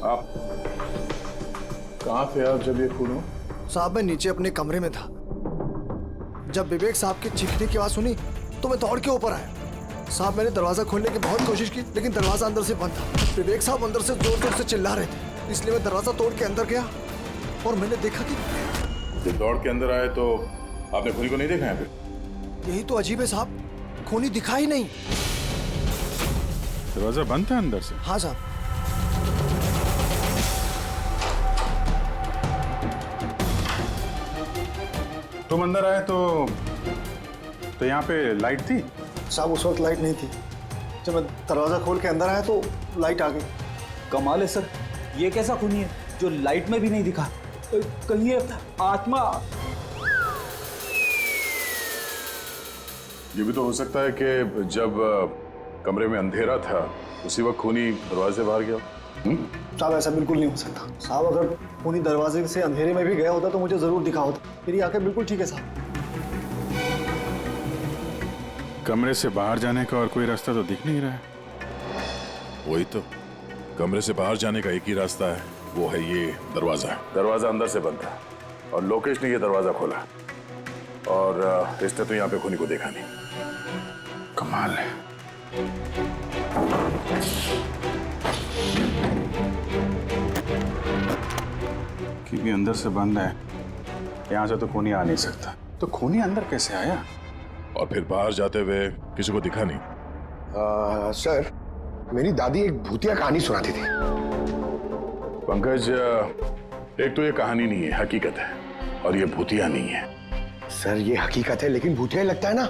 आप कहाँ थे आप जब ये खून हो? साहब मैं नीचे अपने कमरे में था। जब विवेक साहब की चीखने की आवाज सुनी तो मैं दौड़ के ऊपर आया। साहब मैंने दरवाजा खोलने की बहुत कोशिश की, लेकिन दरवाजा अंदर से बंद था। विवेक साहब अंदर से जोर जोर से चिल्ला रहे थे, इसलिए मैं दरवाजा तोड़ के अंदर गया और मैंने देखा कि जब दौड़ के अंदर आए तो आपने खूनी को नहीं देखा यहाँ पे? यही तो अजीब है साहब, खूनी दिखा ही नहीं। दरवाजा बंद था अंदर से? हाँ साहब। तुम अंदर आए तो यहाँ पे लाइट थी? साहब उस वक्त लाइट नहीं थी। जब मैं दरवाजा खोल के अंदर आया तो लाइट आ गई। कमाल है सर, ये कैसा खूनी है जो लाइट में भी नहीं दिखा? कहीं ये आत्मा। ये भी तो हो सकता है कि जब कमरे में अंधेरा था उसी वक्त खूनी दरवाजे से बाहर गया। साहब ऐसा बिल्कुल नहीं हो सकता। साहब अगर खूनी दरवाजे से अंधेरे में भी गया होता तो मुझे जरूर दिखा होता। मेरी आंखें बिल्कुल ठीक है साहब। कमरे से बाहर जाने का और कोई रास्ता तो दिख नहीं रहा है। वही तो, कमरे से बाहर जाने का एक ही रास्ता है, वो है ये दरवाजा। दरवाजा अंदर से बंद था और लोकेश ने ये दरवाजा खोला और इसने तो यहाँ पे खूनी को देखा नहीं। कमाल है। क्योंकि अंदर से बंद है, यहाँ से तो खूनी आ नहीं सकता। तो खूनी अंदर कैसे आया? और फिर बाहर जाते हुए किसी को दिखा नहीं? सर मेरी दादी एक भूतिया कहानी सुनाती थी। पंकज, एक तो ये कहानी नहीं है, हकीकत है, और ये भूतिया नहीं है। सर ये हकीकत है लेकिन भूतिया ही लगता है ना।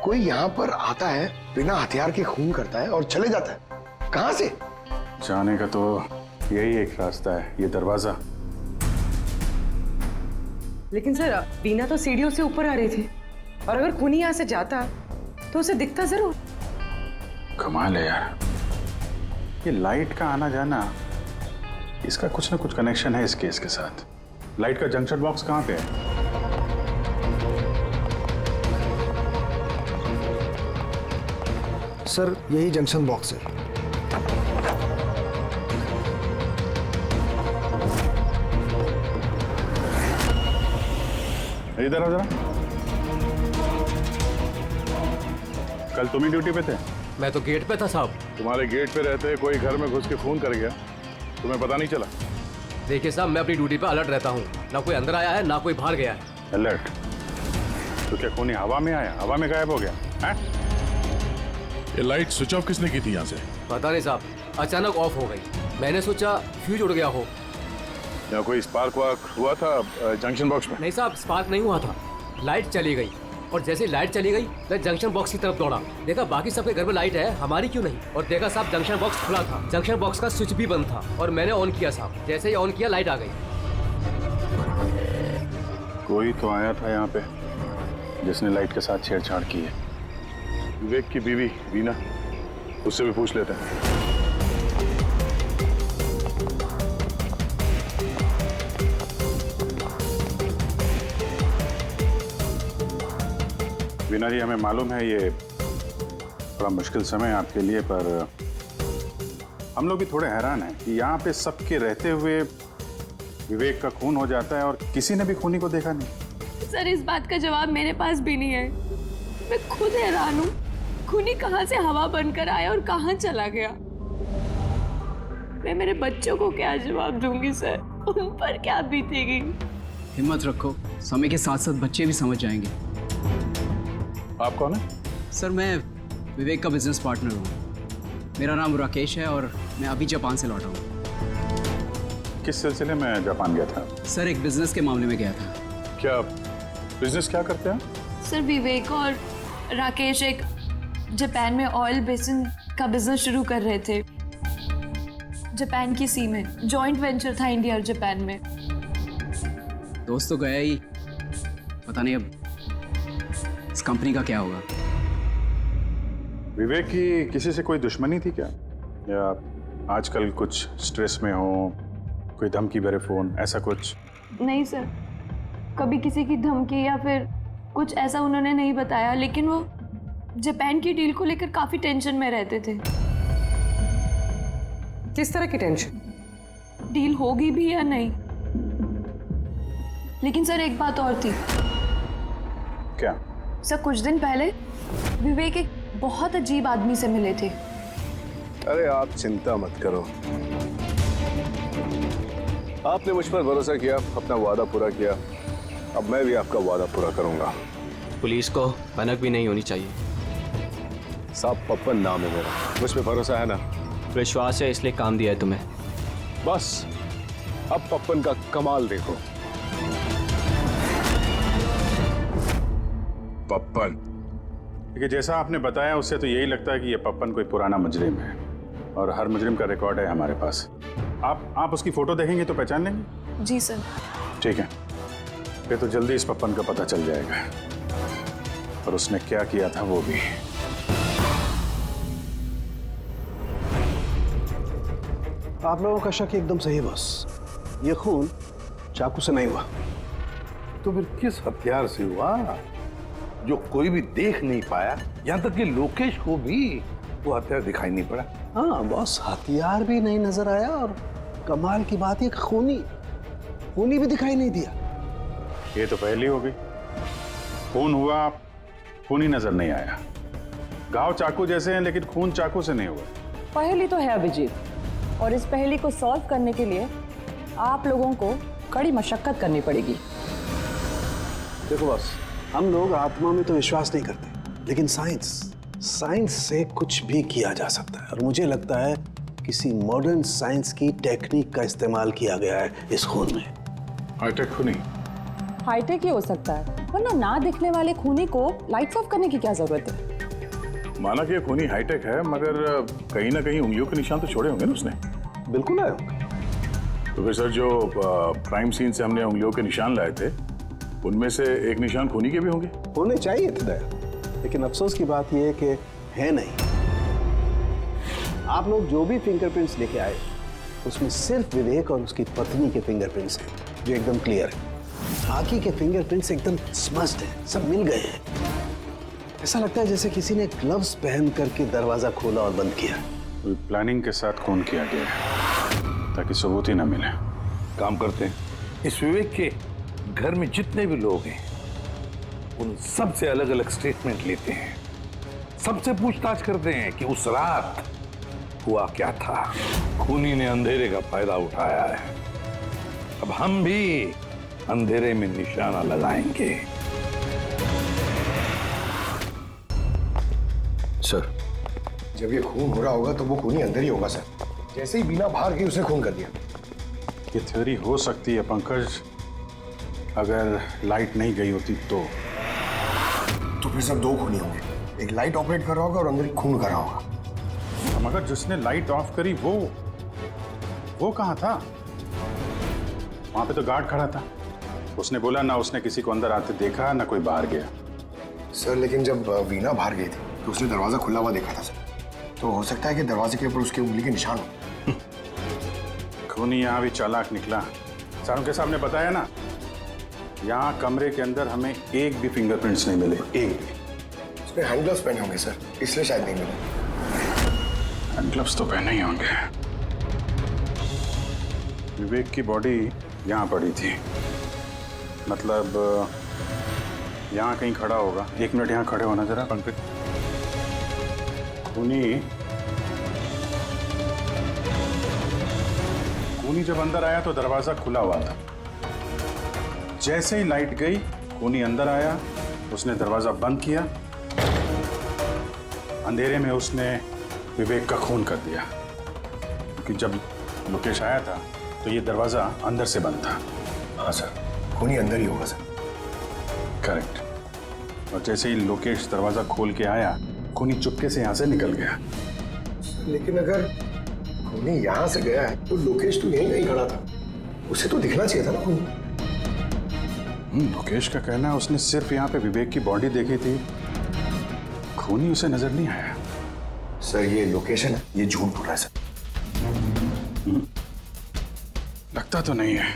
कोई यहाँ पर आता है, बिना हथियार के खून करता है और चले जाता है। कहाँ से? जाने का तो यही एक रास्ता है, ये दरवाजा। लेकिन सर बीना तो सीढ़ियों से ऊपर आ रही थी, और अगर खूनी यहाँ से जाता तो उसे दिखता जरूर। कमाल है यार, ये लाइट का आना जाना, इसका कुछ ना कुछ कनेक्शन है इस केस के साथ। लाइट का जंक्शन बॉक्स कहाँ पे है? सर यही जंक्शन बॉक्स है। इधर आओ जरा। कल तुम ही ड्यूटी पे थे? मैं तो गेट पे था साहब। तुम्हारे गेट पे रहते कोई घर में घुस के खून कर गया, तुम्हें पता नहीं चला? देखिए साहब, मैं अपनी ड्यूटी पे अलर्ट रहता हूँ, ना कोई अंदर आया है ना कोई बाहर गया है। अलर्ट? तो क्या खूनी हवा में आया, हवा में गायब हो गया है? ये लाइट स्विच ऑफ किसने की थी यहाँ से? पता नहीं साहब, अचानक ऑफ हो गई। मैंने सोचा फ्यूज उड़ गया हो। या कोई स्पार्क वार्क हुआ था जंक्शन बॉक्स में? नहीं साहब, स्पार्क नहीं हुआ था, लाइट चली गई और जैसे लाइट चली गई मैं जंक्शन बॉक्स की तरफ दौड़ा। देखा बाकी सबके घर में लाइट है, हमारी क्यों नहीं? और देखा साहब जंक्शन बॉक्स खुला था, जंक्शन बॉक्स का स्विच भी बंद था और मैंने ऑन किया साहब। जैसे ही ऑन किया लाइट आ गई। कोई तो आया था यहाँ पे जिसने लाइट के साथ छेड़छाड़ की है। विवेक की बीवी वीना, उससे भी पूछ लेते हैं। वीना जी, हमें मालूम है ये थोड़ा मुश्किल समय है आपके लिए, पर हम लोग भी थोड़े हैरान हैं कि यहाँ पे सबके रहते हुए विवेक का खून हो जाता है और किसी ने भी खूनी को देखा नहीं। सर, इस बात का जवाब मेरे पास भी नहीं है। मैं खुद हैरान हूँ, खूनी कहाँ से हवा बनकर आया और कहाँ चला गया। मैं मेरे बच्चों को क्या जवाब दूंगी सर, उन पर क्या बीतेगी? हिम्मत रखो, समय के साथ साथ बच्चे भी समझ जाएंगे। आप कौन है? सर, मैं विवेक का बिजनेस पार्टनर हूँ। मेरा नाम राकेश है और मैं अभी जापान से लौटा हूँ। किस सिलसिले में जापान गया था? सर, एक बिजनेस के मामले में गया था। क्या बिजनेस क्या करते हैं? सर, विवेक और राकेश एक जापान में ऑयल बेसिन का बिजनेस शुरू कर रहे थे। जापान की सी में जॉइंट वेंचर था इंडिया और जापान में। दोस्त तो गया ही, पता नहीं अब इस कंपनी का क्या होगा। विवेक की किसी से कोई दुश्मनी थी क्या, या आजकल कुछ स्ट्रेस में हो, कोई धमकी भरे फोन, ऐसा कुछ? नहीं सर, कभी किसी की धमकी या फिर कुछ ऐसा उन्होंने नहीं बताया, लेकिन वो जापान की डील को लेकर काफी टेंशन में रहते थे। किस तरह की टेंशन? डील होगी भी या नहीं। लेकिन सर, एक बात और थी। क्या? सर, कुछ दिन पहले विवेक एक बहुत अजीब आदमी से मिले थे। अरे आप चिंता मत करो, आपने मुझ पर भरोसा किया, अपना वादा पूरा किया, अब मैं भी आपका वादा पूरा करूंगा। पुलिस को भनक भी नहीं होनी चाहिए। साहब, पप्पन नाम है मेरा, मुझ पे भरोसा है ना? विश्वास है, इसलिए काम दिया है तुम्हें। बस अब पप्पन का कमाल देखो। पप्पन? देखिए, जैसा आपने बताया उससे तो यही लगता है कि ये पप्पन कोई पुराना मुजरिम है और हर मुजरिम का रिकॉर्ड है हमारे पास। आप उसकी फोटो देखेंगे तो पहचान लेंगे? जी सर। ठीक है, फिर तो जल्दी इस पप्पन का पता चल जाएगा और उसने क्या किया था वो भी। आप लोगों का शक एकदम सही बॉस, ये खून चाकू से नहीं हुआ। तो फिर किस हथियार से हुआ जो कोई भी देख नहीं पाया, यहाँ तक कि लोकेश को भी वो हथियार दिखाई नहीं पड़ा? हाँ बॉस, हथियार भी नहीं नजर आया और कमाल की बात है खूनी भी दिखाई नहीं दिया। ये तो पहली हो गई, खून हुआ, खूनी नजर नहीं आया। घाव चाकू जैसे हैं लेकिन खून चाकू से नहीं हुआ। पहेली तो है अभिजीत, और इस पहेली को सॉल्व करने के लिए आप लोगों को कड़ी मशक्कत करनी पड़ेगी। देखो बॉस, हम लोग आत्मा में तो विश्वास नहीं करते, लेकिन साइंस से कुछ भी किया जा सकता है और मुझे लगता है किसी मॉडर्न साइंस की टेक्निक का इस्तेमाल किया गया है इस खून में। हाईटेक खूनी? हाईटेक ही हो सकता है, वरना ना दिखने वाले खूनी को लाइट्स ऑफ करने की क्या जरूरत है? माना कि ये खूनी हाईटेक है, मगर कहीं ना कहीं उंगलियों के निशान तो छोड़े होंगे ना उसने? बिल्कुल है। तो फिर सर, जो क्राइम सीन से हमने उंगलियों के निशान लाए थे उनमें से एक निशान खूनी के भी होंगे? होने चाहिए थे, लेकिन अफसोस की बात यह है कि है नहीं। आप लोग जो भी फिंगरप्रिंट्स लेके आए उसमें सिर्फ विवेक और उसकी पत्नी के फिंगरप्रिंट्स हैं जो एकदम क्लियर है। बाकी के फिंगरप्रिंट्स एकदम स्मज्ड हैं, सब मिल गए हैं। ऐसा लगता है जैसे किसी ने ग्लव्स पहन करके दरवाजा खोला और बंद किया। प्लानिंग के साथ खून किया गया है ताकि सबूत ही ना मिले। काम करते हैं, इस विवेक के घर में जितने भी लोग हैं उन सब से अलग अलग स्टेटमेंट लेते हैं, सबसे पूछताछ करते हैं कि उस रात हुआ क्या था। खूनी ने अंधेरे का फायदा उठाया है, अब हम भी अंधेरे में निशाना लगाएंगे। सर, जब ये खून हो रहा होगा तो वो खूनी अंदर ही होगा सर। जैसे ही बीना बाहर गई उसने खून कर दिया। ये थ्योरी हो सकती है पंकज, अगर लाइट नहीं गई होती तो फिर सब दो खूनी होंगे, एक लाइट ऑपरेट कर रहा होगा और अंदर ही खून कर रहा होगा। मगर जिसने लाइट ऑफ करी वो कहाँ था? वहां पे तो गार्ड खड़ा था, उसने बोला ना उसने किसी को अंदर आते देखा ना कोई बाहर गया। सर लेकिन जब वीना बाहर गई थी तो उसने दरवाजा खुला हुआ देखा था सर, तो हो सकता है कि दरवाजे के ऊपर उसकी उंगली के निशान हो। खूनी यहाँ भी चालाक निकला। सारों के सामने बताया ना, यहाँ कमरे के अंदर हमें एक भी फिंगरप्रिंट्स नहीं मिले, एक भी। उसने हैंड ग्लव्स पहने होंगे सर, इसलिए शायद नहीं मिले। हैंड ग्लव्स तो पहने ही होंगे। विवेक की बॉडी यहाँ पड़ी थी, मतलब यहाँ कहीं खड़ा होगा। 1 मिनट यहाँ खड़े होना जरा पंकज। खूनी जब अंदर आया तो दरवाजा खुला हुआ था। जैसे ही लाइट गई खूनी अंदर आया, उसने दरवाजा बंद किया, अंधेरे में उसने विवेक का खून कर दिया। क्योंकि जब लोकेश आया था तो ये दरवाजा अंदर से बंद था। हाँ सर, खूनी अंदर ही होगा सर। करेक्ट। और जैसे ही लोकेश दरवाजा खोल के आया, खूनी चुपके से यहाँ से निकल गया। लेकिन अगर खूनी यहाँ से गया है तो लोकेश तो यहीं कहीं खड़ा था, उसे तो दिखना चाहिए था ना खूनी। लोकेश का कहना है उसने सिर्फ यहाँ पे विवेक की बॉडी देखी थी, खूनी उसे नजर नहीं आया। सर ये लोकेशन है, ये झूठ बोल रहा है सर। लगता तो नहीं है।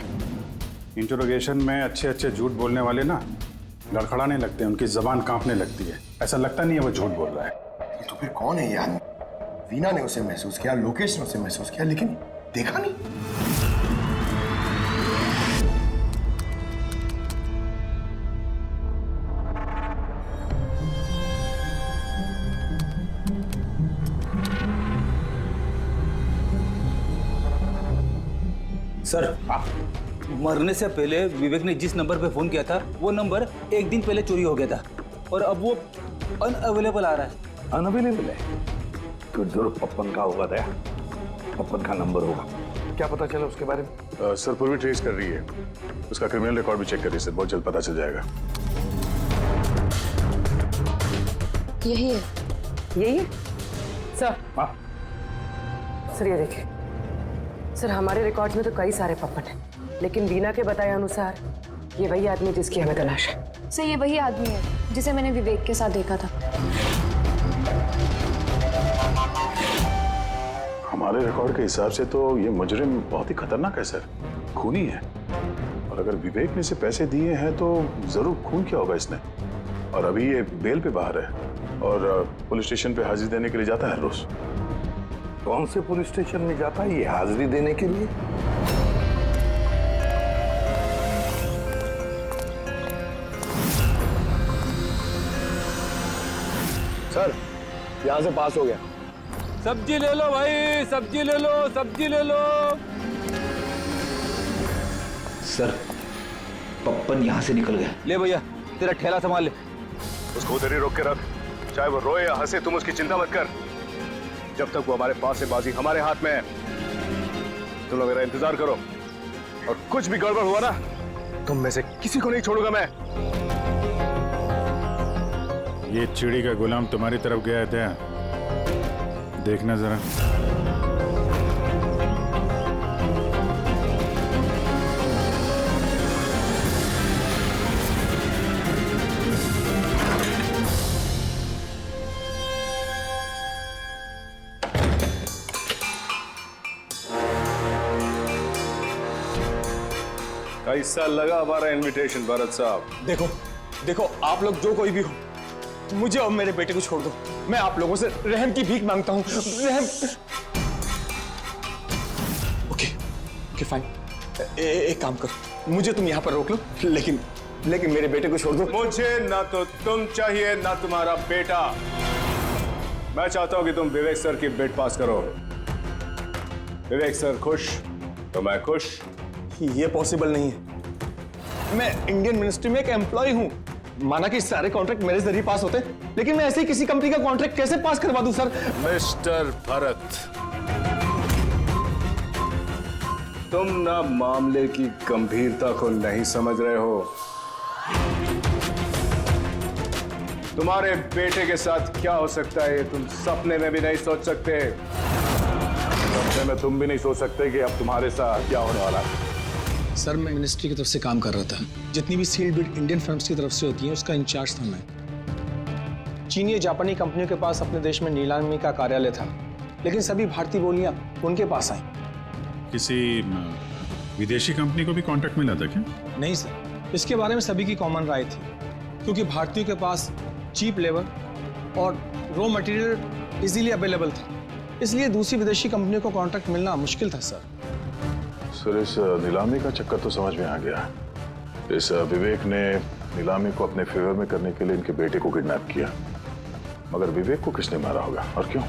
इंटरोगेशन में अच्छे झूठ बोलने वाले ना लड़खड़ाने लगते हैं, उनकी जबान कांपने लगती है। ऐसा लगता नहीं है वो झूठ बोल रहा है। तो फिर कौन है ये आदमी? वीना ने उसे महसूस किया, लोकेश ने उसे महसूस किया, लेकिन देखा नहीं। सर, मरने से पहले विवेक ने जिस नंबर पे फोन किया था वो नंबर 1 दिन पहले चोरी हो गया था और अब वो अनअवेलेबल आ रहा है। अनअवेलेबल है तो जरूर पप्पन का होगा। दया, पप्पन का नंबर होगा। क्या पता चला उसके बारे में? सर पूर्वी ट्रेस कर रही है, उसका क्रिमिनल रिकॉर्ड भी चेक करिए सर, बहुत जल्द पता चल जाएगा। यही है। यही है सर। हाँ सर ये देखिए सर, हमारे रिकॉर्ड्स में तो कई सारे पप्पन हैं, लेकिन वीना के बताए अनुसार ये वही आदमी जिसकी हमें तलाश है। सर ये वही आदमी है जिसे मैंने विवेक के साथ देखा था। हमारे रिकॉर्ड के हिसाब से तो ये मुजरिम बहुत ही खतरनाक है सर, खूनी है। और अगर विवेक ने इसे पैसे दिए हैं तो जरूर खून किया होगा इसने। और अभी ये बेल पे बाहर है और पुलिस स्टेशन पे हाजिरी देने के लिए जाता है रोज। कौन से पुलिस स्टेशन में जाता है ये हाजिरी देने के लिए? सर यहाँ से पास हो गया। सब्जी ले लो भाई, सब्जी ले लो, सब्जी ले लो। सर, पप्पन यहाँ से निकल गया। ले भैया, तेरा ठेला संभाल ले। उसको उधर ही रोक के रख, चाहे वो रोए या हंसे, तुम उसकी चिंता मत कर। जब तक वो हमारे पास है, बाजी हमारे हाथ में है। तुम लोग मेरा इंतजार करो और कुछ भी गड़बड़ हुआ ना, तुम में से किसी को नहीं छोड़ूंगा मैं। ये चिड़ी का गुलाम तुम्हारी तरफ गया था, देखना जरा। कैसा लगा हमारा इनविटेशन भरत साहब? देखो देखो, आप लोग जो कोई भी हो, मुझे और मेरे बेटे को छोड़ दो। मैं आप लोगों से रहम की भीख मांगता हूँ, रहम। Okay fine. एक काम करो, मुझे तुम यहाँ पर रोक लो, लेकिन लेकिन मेरे बेटे को छोड़ दो। मुझे ना तो तुम चाहिए ना तुम्हारा बेटा। मैं चाहता हूं कि तुम विवेक सर की बिड पास करो। विवेक सर खुश तो मैं खुश। ये पॉसिबल नहीं है। मैं इंडियन मिनिस्ट्री में एक एम्प्लॉय हूं। माना कि सारे कॉन्ट्रैक्ट मेरे जरिए पास होते, लेकिन मैं ऐसे ही किसी कंपनी का कॉन्ट्रैक्ट कैसे पास करवा दूं सर? मिस्टर भरत, तुम ना मामले की गंभीरता को नहीं समझ रहे हो। तुम्हारे बेटे के साथ क्या हो सकता है ये तुम सपने में भी नहीं सोच सकते। सपने में तुम भी नहीं सोच सकते कि अब तुम्हारे साथ क्या होने वाला है। सर मैं मिनिस्ट्री की तरफ से काम कर रहा था। जितनी भी सील्ड बिड इंडियन फर्म्स की तरफ से होती है उसका इंचार्ज था मैं। चीनी जापानी कंपनियों के पास अपने देश में नीलामी का कार्यालय था, लेकिन सभी भारतीय बोलियां उनके पास आई। किसी विदेशी कंपनी को भी कॉन्ट्रैक्ट मिला था क्या? नहीं सर, इसके बारे में सभी की कॉमन राय थी, क्योंकि भारतीयों के पास चीप लेबर और रॉ मटेरियल इजीली अवेलेबल था, इसलिए दूसरी विदेशी कंपनियों को कॉन्ट्रैक्ट मिलना मुश्किल था सर। सर इस नीलामी का चक्कर तो समझ में आ गया। इस विवेक ने नीलामी को अपने फेवर में करने के लिए इनके बेटे को किडनैप किया, मगर विवेक को किसने मारा होगा और क्यों?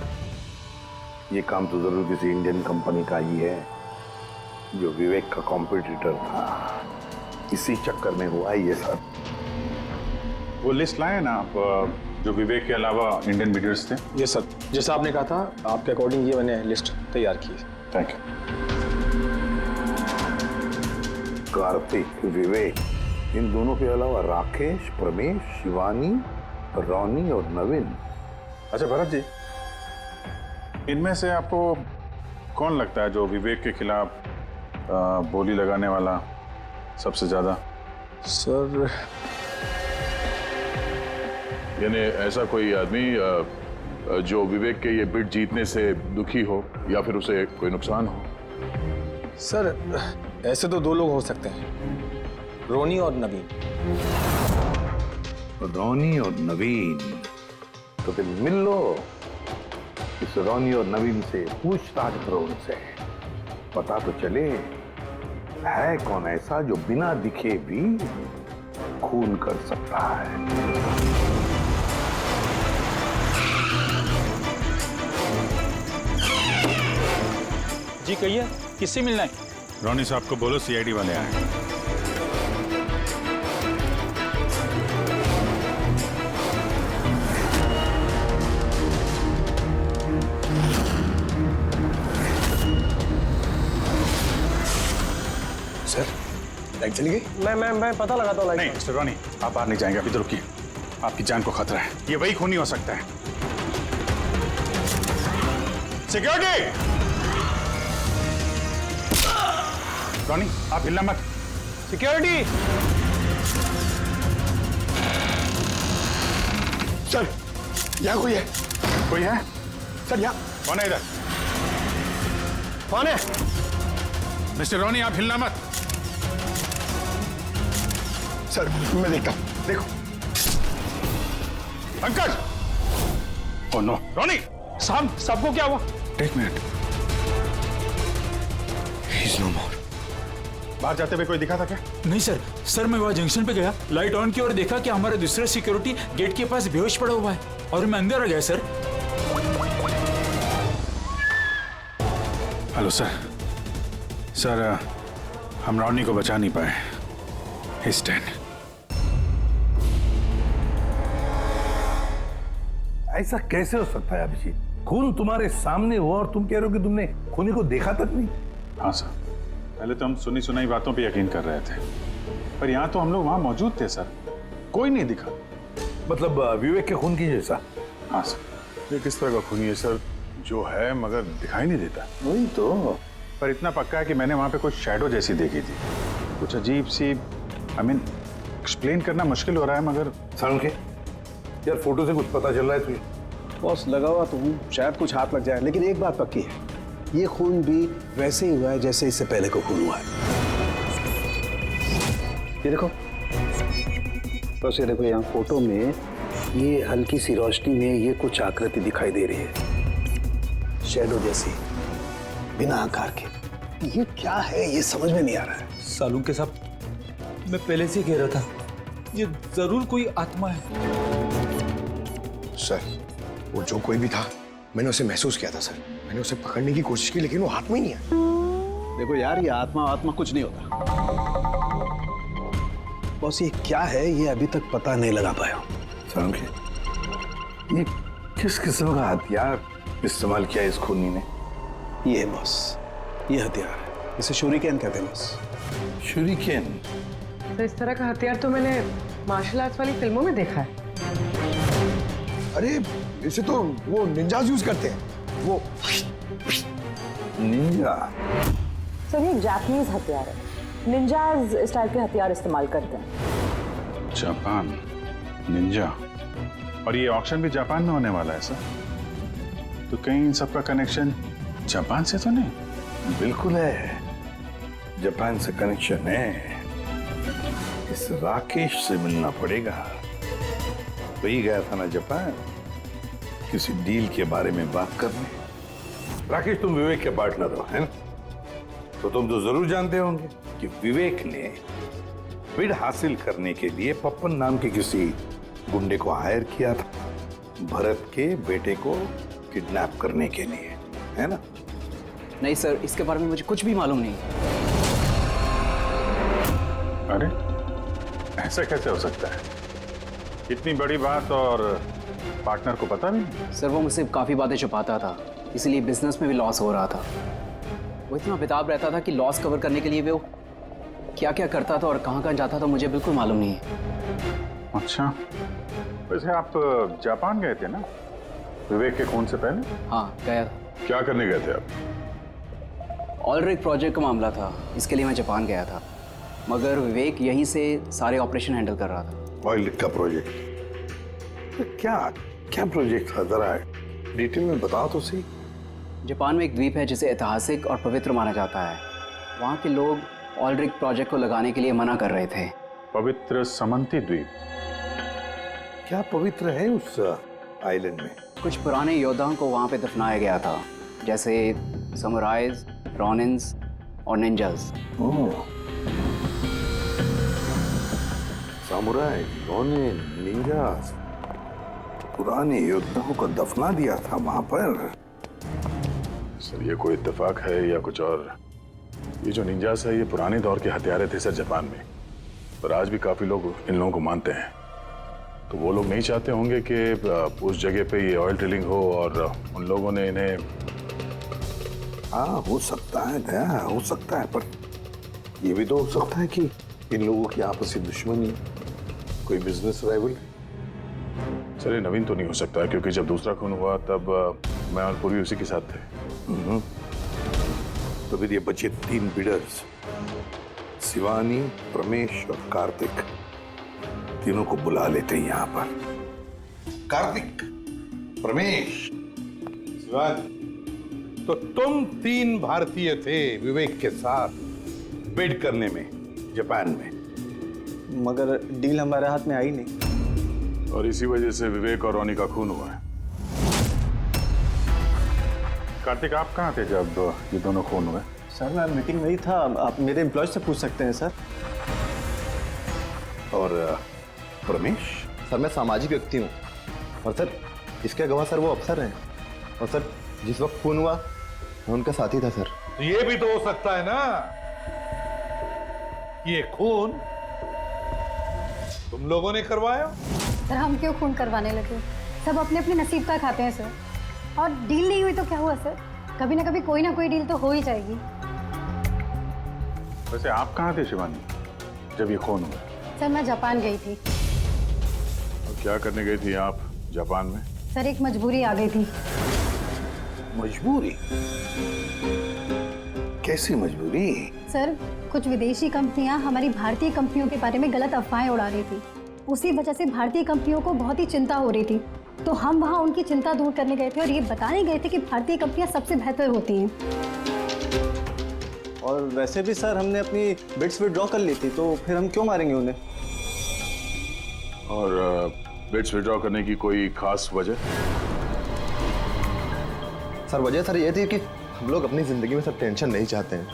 ये काम तो जरूर किसी इंडियन कंपनी का ही है जो विवेक का कॉम्पिटिटर था। इसी चक्कर में हुआ ये सर। वो लिस्ट लाए ना आप, जो विवेक के अलावा इंडियन लीडर्स थे? ये सर, जैसा आपने कहा था आपके अकॉर्डिंग ये मैंने लिस्ट तैयार की। Thank you. कार्तिक, विवेक, इन दोनों के अलावा राकेश, प्रमेश, शिवानी, रोनी और नवीन। अच्छा भरत जी, इनमें से आपको कौन लगता है जो विवेक के खिलाफ बोली लगाने वाला सबसे ज्यादा? सर यानी ऐसा कोई आदमी जो विवेक के ये बिड जीतने से दुखी हो या फिर उसे कोई नुकसान हो? सर ऐसे तो दो लोग हो सकते हैं, रोनी और नवीन। रोनी और नवीन, तो फिर मिल लो इस रोनी और नवीन से, पूछताछ करो उनसे, पता तो चले है कौन ऐसा जो बिना दिखे भी खून कर सकता है। जी कहिए, किससे मिलना है? रोनी साहब को बोलो सीआईडी वाले आए। सर लाइट चली गई? मैं पता लगाता हूँ। नहीं मिस्टर रोनी, आप बाहर नहीं जाएंगे, अभी तो रुकिए। आपकी जान को खतरा है, ये वही खूनी हो सकता है। सिक्योरिटी! रोनी आप हिलना मत। सिक्योरिटी! सर यहाँ कोई है? कोई है? सर यहाँ कौन है इधर? कौन है? मिस्टर रोनी आप हिलना मत। सर मैं देखता हूँ। देखो पंकज। ओह नो रोनी। साहब सबको क्या हुआ? एक मिनट। He's no more. बाहर जाते हुए कोई दिखा था क्या? नहीं सर, सर मैं वहाँ जंक्शन पे गया, लाइट ऑन की और देखा कि हमारा दूसरा सिक्योरिटी गेट के पास बेहोश पड़ा हुआ है और मैं अंदर आ गया सर। Hello sir. सर हम रोनी को बचा नहीं पाए। He's dead. ऐसा कैसे हो सकता है अभिजीत? खून तुम्हारे सामने हुआ और तुम कह रहे हो कि तुमने खूनी को देखा तक नहीं? हाँ सर, पहले तो हम सुनी सुनाई बातों पे यकीन कर रहे थे, पर यहाँ तो हम लोग वहाँ मौजूद थे सर, कोई नहीं दिखा। मतलब विवेक के खून की जैसा? हाँ सर। ये किस तरह का खूनी है सर जो है मगर दिखाई नहीं देता? वही तो, पर इतना पक्का है कि मैंने वहाँ पे कुछ शैडो जैसी देखी थी, कुछ अजीब सी। एक्सप्लेन करना मुश्किल हो रहा है मगर। सारुण के यार फोटो से कुछ पता चल रहा है तुझे? बॉस लगा हुआ तो हूँ, शायद कुछ हाथ लग जाए, लेकिन एक बात पक्की है, ये खून भी वैसे ही हुआ है जैसे इससे पहले को खून हुआ है। ये देखो बस, ये देखो यहाँ फोटो में ये हल्की सी रोशनी में ये कुछ आकृति दिखाई दे रही है, शैडो जैसी, बिना आकार के। ये क्या है ये समझ में नहीं आ रहा है। सालू के साथ मैं पहले से ही कह रहा था ये जरूर कोई आत्मा है। सर, वो जो कोई भी था, मैंने उसे महसूस किया था सर। मैंने उसे पकड़ने की कोशिश की, लेकिन वो हाथ में ही नहीं आया। देखो यार, ये आत्मा कुछ नहीं होता। बॉस, ये क्या है ये अभी तक पता नहीं लगा पाया। ये किस किस्म का हथियार इस्तेमाल किया इस खूनी ने? ये बॉस, ये हथियार है, इसे शूरिकेन कहते हैं बॉस। शूरिकेन? तो इस तरह का हथियार तो मैंने मार्शल आर्ट्स वाली फिल्मों में देखा है। अरे इसे तो वो निंजाज यूज करते हैं। वो निंजा? सर, ये जापानीज हथियार है। निंजाज इस टाइप के हथियार इस्तेमाल करते हैं। जापान निंजा, और ये ऑक्शन भी जापान में होने वाला है सर। तो कहीं इन सबका कनेक्शन जापान से तो नहीं? बिल्कुल है, जापान से कनेक्शन है। इस राकेश से मिलना पड़ेगा। वही गया था ना जापान, किसी डील के बारे में बात करने। राकेश, तुम विवेक के पार्टनर हो, है ना? तो तुम तो जरूर जानते होंगे कि विवेक ने बिड हासिल करने के लिए पप्पन नाम के किसी गुंडे को हायर किया था, भरत के बेटे को किडनैप करने के लिए, है ना? नहीं सर, इसके बारे में मुझे कुछ भी मालूम नहीं। अरे ऐसा कैसे हो सकता है? इतनी बड़ी बात और पार्टनर को पता नहीं? सर, वो मुझसे काफ़ी बातें छुपाता था, इसलिए बिजनेस में भी लॉस हो रहा था। वो इतना बेताब रहता था कि लॉस कवर करने के लिए वो क्या क्या करता था और कहाँ जाता था, मुझे बिल्कुल मालूम नहीं है। अच्छा, वैसे आप जापान गए थे ना विवेक के खून से पहले? हाँ, गया था। क्या करने गए थे आप? ऑलरेडी प्रोजेक्ट का मामला था, इसके लिए मैं जापान गया था, मगर विवेक यहीं से सारे ऑपरेशन हैंडल कर रहा था। ऑयल का प्रोजेक्ट? तो क्या प्रोजेक्ट था, जरा डिटेल में बताओ तो सही। जापान में एक द्वीप है जिसे ऐतिहासिक और पवित्र माना जाता है। वहाँ के लोग ऑलरिक प्रोजेक्ट को लगाने के लिए मना कर रहे थे। पवित्र समंती द्वीप? क्या पवित्र है उस आइलैंड में? कुछ पुराने योद्धाओं को वहाँ पे दफनाया गया था, जैसे समुराइज, रॉनिन्स और निंजास। सामुराई, रॉनिन, निंजास, पुराने योद्धाओं को दफना दिया था वहां पर। सर, ये कोई इत्तेफाक है या कुछ और? ये जो निंजास है, ये पुराने दौर के हथियारे थे सर जापान में, पर आज भी काफी लोग इन लोगों को मानते हैं। तो वो लोग नहीं चाहते होंगे कि उस जगह पे ये ऑयल ड्रिलिंग हो और उन लोगों ने इन्हें। हाँ, हो सकता है दया, हो सकता है, पर ये भी तो हो सकता है कि इन लोगों की आपसी दुश्मनी है, कोई बिजनेस राइवल। सर, ये नवीन तो नहीं हो सकता, क्योंकि जब दूसरा खून हुआ तब मैं और पूरी उसी के साथ थे। तो फिर ये बचे 3 बिडर्स, शिवानी, प्रमेश और कार्तिक, तीनों को बुला लेते हैं यहाँ पर। कार्तिक, प्रमेश, शिवानी, तो तुम 3 भारतीय थे विवेक के साथ बिड करने में जापान में, मगर डील हमारे हाथ में आई नहीं, और इसी वजह से विवेक और रोनी का खून हुआ है। कार्तिक, आप कहाँ थे जब ये दोनों खून हुए? सर, मैं मीटिंग में ही था, आप मेरे एम्प्लॉय से पूछ सकते हैं सर। और प्रमेश? सर, मैं सामाजिक व्यक्ति हूँ, और सर इसके गवाह सर वो अफसर हैं, और सर जिस वक्त खून हुआ मैं उनका साथी था सर। तो ये भी तो हो सकता है ना, ये खून तुम लोगों ने करवाया? सर, हम क्यों खून करवाने लगे? सब अपने अपने नसीब का खाते हैं सर। और डील नहीं हुई तो क्या हुआ सर? कभी ना कभी कोई ना कोई डील तो हो ही जाएगी। वैसे आप कहाँ थे शिवानी जब ये खून हुआ? सर, मैं जापान गई थी। और क्या करने गई थी आप जापान में? सर, एक मजबूरी आ गई थी। मजबूरी? कैसी मजबूरी? सर, कुछ विदेशी कंपनियां हमारी भारतीय कंपनियों के बारे में गलत अफवाहें उड़ा रही थी। उसी वजह से भारतीय कंपनियों को बहुत ही चिंता हो रही थी, तो हम वहां उनकी चिंता दूर करने गए थे और ये बताने गए थे कि भारतीय कंपनियां सबसे बेहतर होती हैं। और वैसे भी सर हमने अपनी बिड्स विड्रॉ कर ली थी, तो फिर हम क्यों मारेंगे उन्हें? और बिड्स विड्रॉ करने की कोई खास वजह? सर, वजह सर ये थी कि हम लोग अपनी जिंदगी में सर टेंशन नहीं चाहते हैं,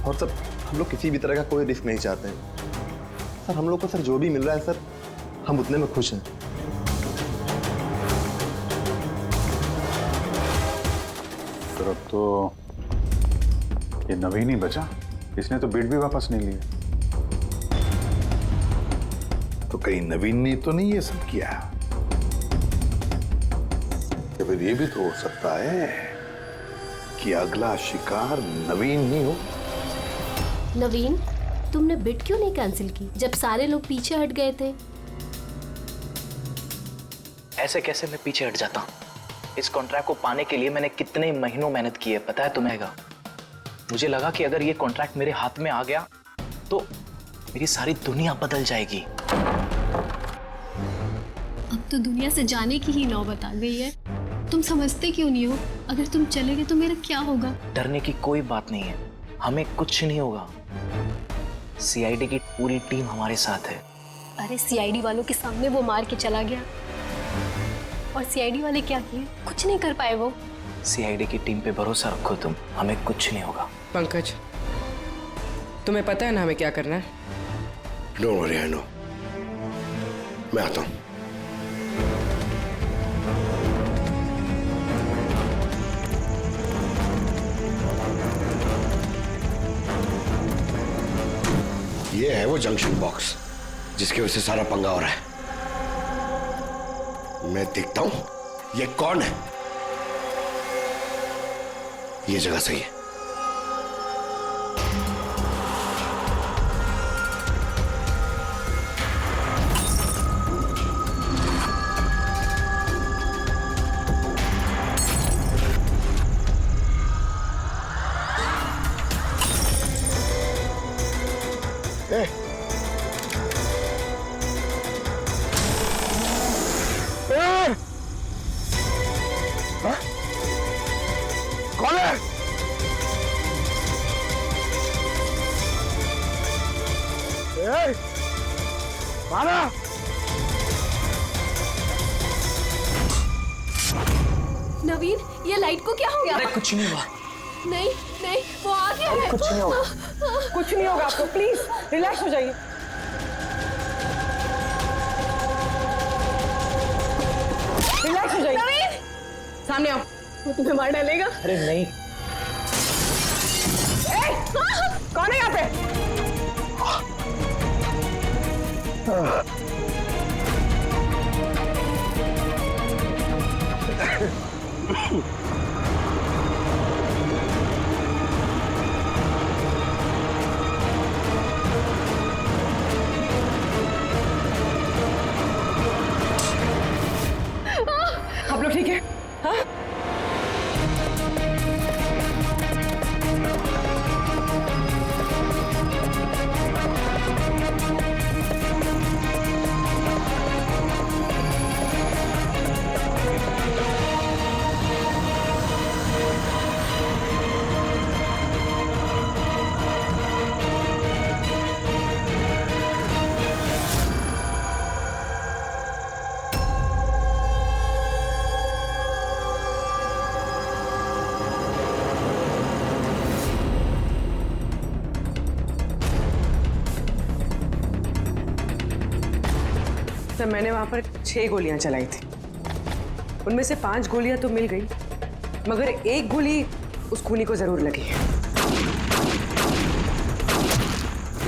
और सर हम लोग किसी भी तरह का कोई रिस्क नहीं चाहते हैं। सर हम लोग को सर जो भी मिल रहा है सर हम उतने में खुश हैं। सर अब तो ये नवीन ही बचा, इसने तो बिड भी वापस नहीं लिया। तो कहीं नवीन ने तो नहीं ये सब किया? या फिर ये भी तो हो सकता है कि अगला शिकार नवीन ही हो। नवीन, तुमने बिड क्यों नहीं कैंसिल की जब सारे लोग पीछे हट गए थे? ऐसे कैसे मैं पीछे हट जाता? इस कॉन्ट्रैक्ट को पाने के लिए मैंने कितने महीनों मेहनत की है पता है तुम्हें? मुझे लगा कि अगर ये कॉन्ट्रैक्ट मेरे हाथ में आ गया तो मेरी सारी दुनिया बदल जाएगी। अब तो दुनिया से जाने की ही नौबत आ गई है। तुम समझते क्यों नहीं हो? अगर तुम चले गए तो मेरा क्या होगा? डरने की कोई बात नहीं है, हमें कुछ नहीं होगा। सीआईडी की पूरी टीम हमारे साथ है। अरे सीआईडी वालों के सामने वो मार के चला गया और सीआईडी वाले क्या किए? कुछ नहीं कर पाए वो। सीआईडी की टीम पे भरोसा रखो तुम, हमें कुछ नहीं होगा। पंकज, तुम्हें पता है ना हमें क्या करना है? Don't worry, I know. मैं आता हूं। ये है वो जंक्शन बॉक्स जिसकी वजह से सारा पंगा हो रहा है। मैं देखता हूं ये कौन है। ये जगह सही है। कौन है? मारा! नवीन, ये लाइट को क्या हो गया? अरे कुछ नहीं हुआ। नहीं नहीं, वो आ गया है। कुछ नहीं होगा, कुछ नहीं होगा आपको। प्लीज रिलैक्स हो जाइए। रिलैक्स हो जाइए। नवीन, सामने आओ। वो तुम्हें मार डालेगा। अरे नहीं। कौन है यहाँ पे? आप लोग ठीक है? हाँ? सर, मैंने वहां पर 6 गोलियां चलाई थी। उनमें से 5 गोलियां तो मिल गई, मगर एक गोली उस खूनी को जरूर लगी है।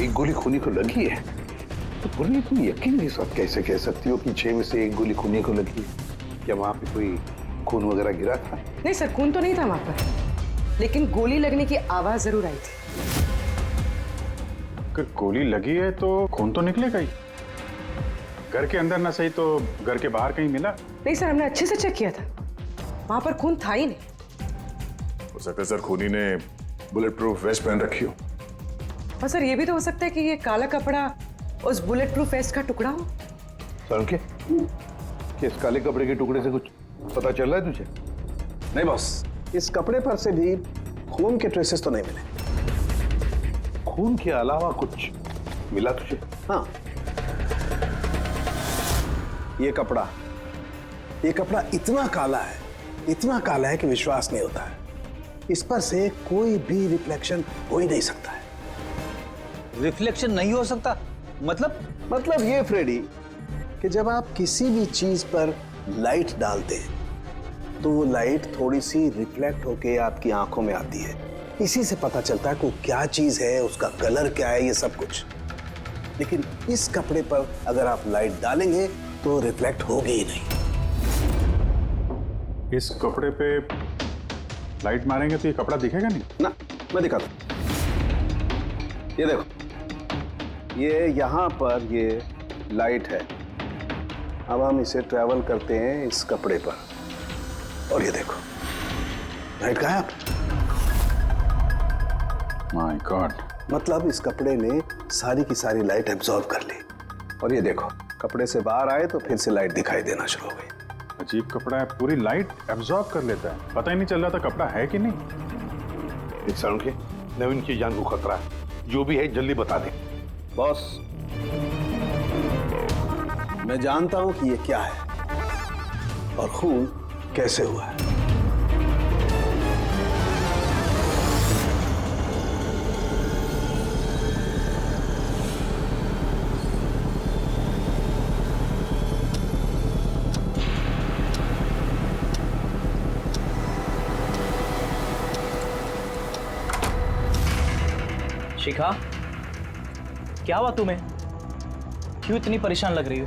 एक गोली खूनी को लगी है? तो बोलिए तुम यकीन के साथ कैसे कह सकती हो कि 6 में से एक गोली खूनी को लगी है? क्या वहां पे कोई खून वगैरह गिरा था? नहीं सर, खून तो नहीं था वहां पर, लेकिन गोली लगने की आवाज जरूर आई थी। अगर गोली लगी है तो खून तो निकलेगा ही। घर के अंदर ना सही तो घर के बाहर कहीं मिला? नहीं सर, हमने अच्छे से चेक किया था, वहां पर खून था ही नहीं। हो सकता है सर खूनी ने बुलेट प्रूफ वेस्ट पहन रखी हो। और सर ये भी तो हो सकता है कि ये काला कपड़ा उस बुलेट प्रूफ वेस्ट का टुकड़ा हो। सर के इस काले कपड़े के टुकड़े से कुछ पता चल रहा है तुझे? नहीं बॉस, इस कपड़े पर से भी खून के ट्रेसेस तो नहीं मिले। खून के अलावा कुछ मिला तुझे? हाँ, ये कपड़ा इतना काला है कि विश्वास नहीं होता है। इस पर से कोई भी रिफ्लेक्शन हो ही नहीं सकता है। रिफ्लेक्शन नहीं हो सकता? मतलब ये फ्रेडी कि जब आप किसी भी चीज पर लाइट डालते हैं तो वो लाइट थोड़ी सी रिफ्लेक्ट होके आपकी आंखों में आती है। इसी से पता चलता है कि वो क्या चीज है, उसका कलर क्या है, ये सब कुछ। लेकिन इस कपड़े पर अगर आप लाइट डालेंगे तो रिफ्लेक्ट होगी ही नहीं। इस कपड़े पे लाइट मारेंगे तो ये कपड़ा दिखेगा नहीं ना। मैं दिखाता हूं, ये देखो, ये यहां पर ये लाइट है। अब हम इसे ट्रैवल करते हैं इस कपड़े पर और ये देखो लाइट गायब। My God. मतलब इस कपड़े ने सारी की सारी लाइट एब्जॉर्ब कर ली। और ये देखो कपड़े से बाहर आए तो फिर से लाइट दिखाई देना शुरू हो गई। अजीब कपड़ा है, पूरी लाइट एब्जॉर्ब कर लेता है। पता ही नहीं चल रहा था कपड़ा है कि नहीं। एक साउंड के नवीन की जान को खतरा है, जो भी है जल्दी बता दे। बॉस, मैं जानता हूं कि ये क्या है और खून कैसे हुआ है। शिखा, क्या हुआ तुम्हें? क्यों इतनी परेशान लग रही हो?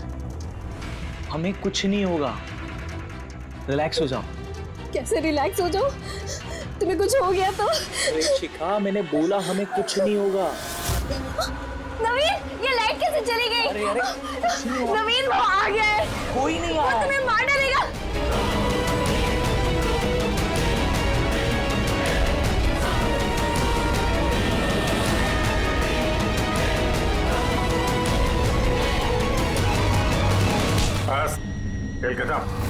हमें कुछ नहीं होगा, रिलैक्स हो जाओ। कैसे रिलैक्स हो जाओ? तुम्हें कुछ हो गया तो? अरे शिखा, मैंने बोला हमें कुछ नहीं होगा। नवीन, ये लाइट कैसे चली गई? अरे नवीन, वो आ गया है। कोई नहीं वो तुम्हें मार डालेगा।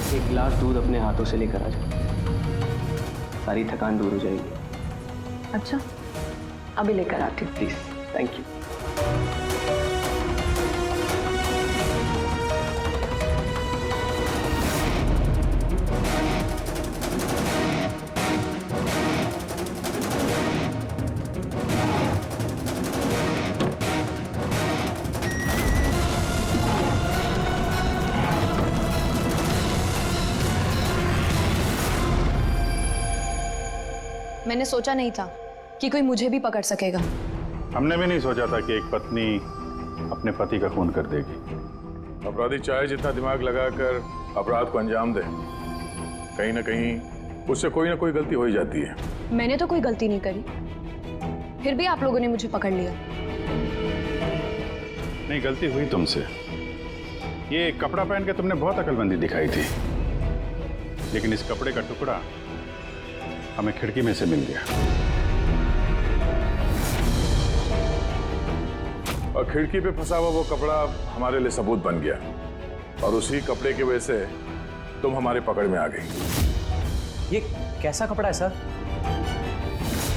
एक गिलास दूध अपने हाथों से लेकर आ जाओ, सारी थकान दूर हो जाएगी। अच्छा, अभी लेकर आती हूँ। Please, thank you. मैंने सोचा नहीं था कि कोई मुझे भी पकड़ सकेगा। हमने भी नहीं सोचा था कि एक पत्नी अपने पति का खून कर देगी। अपराधी चाहे जितना दिमाग लगाकर अपराध को अंजाम दे, कहीं ना कहीं उससे कोई ना कोई गलती हो ही जाती है। मैंने तो कोई गलती नहीं करी, फिर भी आप लोगों ने मुझे पकड़ लिया। नहीं, गलती हुई तुमसे। ये कपड़ा पहन के तुमने बहुत अकलमंदी दिखाई थी, लेकिन इस कपड़े का टुकड़ा हमें खिड़की में से मिल गया और खिड़की पे फंसा हुआ वो कपड़ा हमारे लिए सबूत बन गया और उसी कपड़े की वजह से तुम हमारे पकड़ में आ गई। ये कैसा कपड़ा है सर?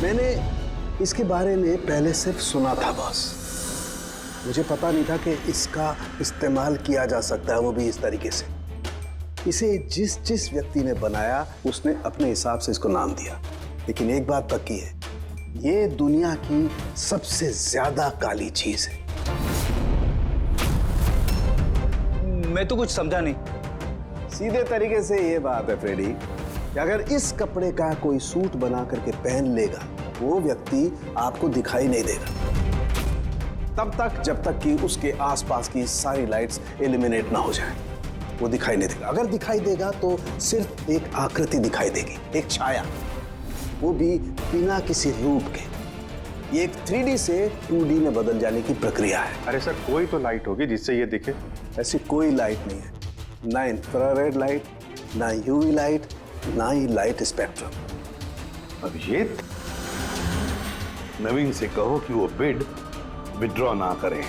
मैंने इसके बारे में पहले सिर्फ सुना था बॉस। मुझे पता नहीं था कि इसका इस्तेमाल किया जा सकता है, वो भी इस तरीके से। इसे जिस जिस व्यक्ति ने बनाया उसने अपने हिसाब से इसको नाम दिया, लेकिन एक बात पक्की है, ये दुनिया की सबसे ज्यादा काली चीज है। मैं तो कुछ समझा नहीं। सीधे तरीके से ये बात है फ्रेडी कि अगर इस कपड़े का कोई सूट बना करके पहन लेगा, वो व्यक्ति आपको दिखाई नहीं देगा तब तक जब तक कि उसके आसपास की सारी लाइट्स एलिमिनेट ना हो जाए। वो दिखाई नहीं देगा। अगर दिखाई देगा तो सिर्फ एक आकृति दिखाई देगी, एक छाया, वो भी बिना किसी रूप के। ये एक 3D से 2D में बदल जाने की प्रक्रिया है। अरे सर, कोई तो लाइट होगी जिससे ये दिखे। ऐसी कोई लाइट नहीं है, ना इंफ्रारेड लाइट, ना यूवी लाइट, ना ही लाइट स्पेक्ट्रम। अभिजीत, नवीन से कहो कि वो बिड विड्रॉ ना करे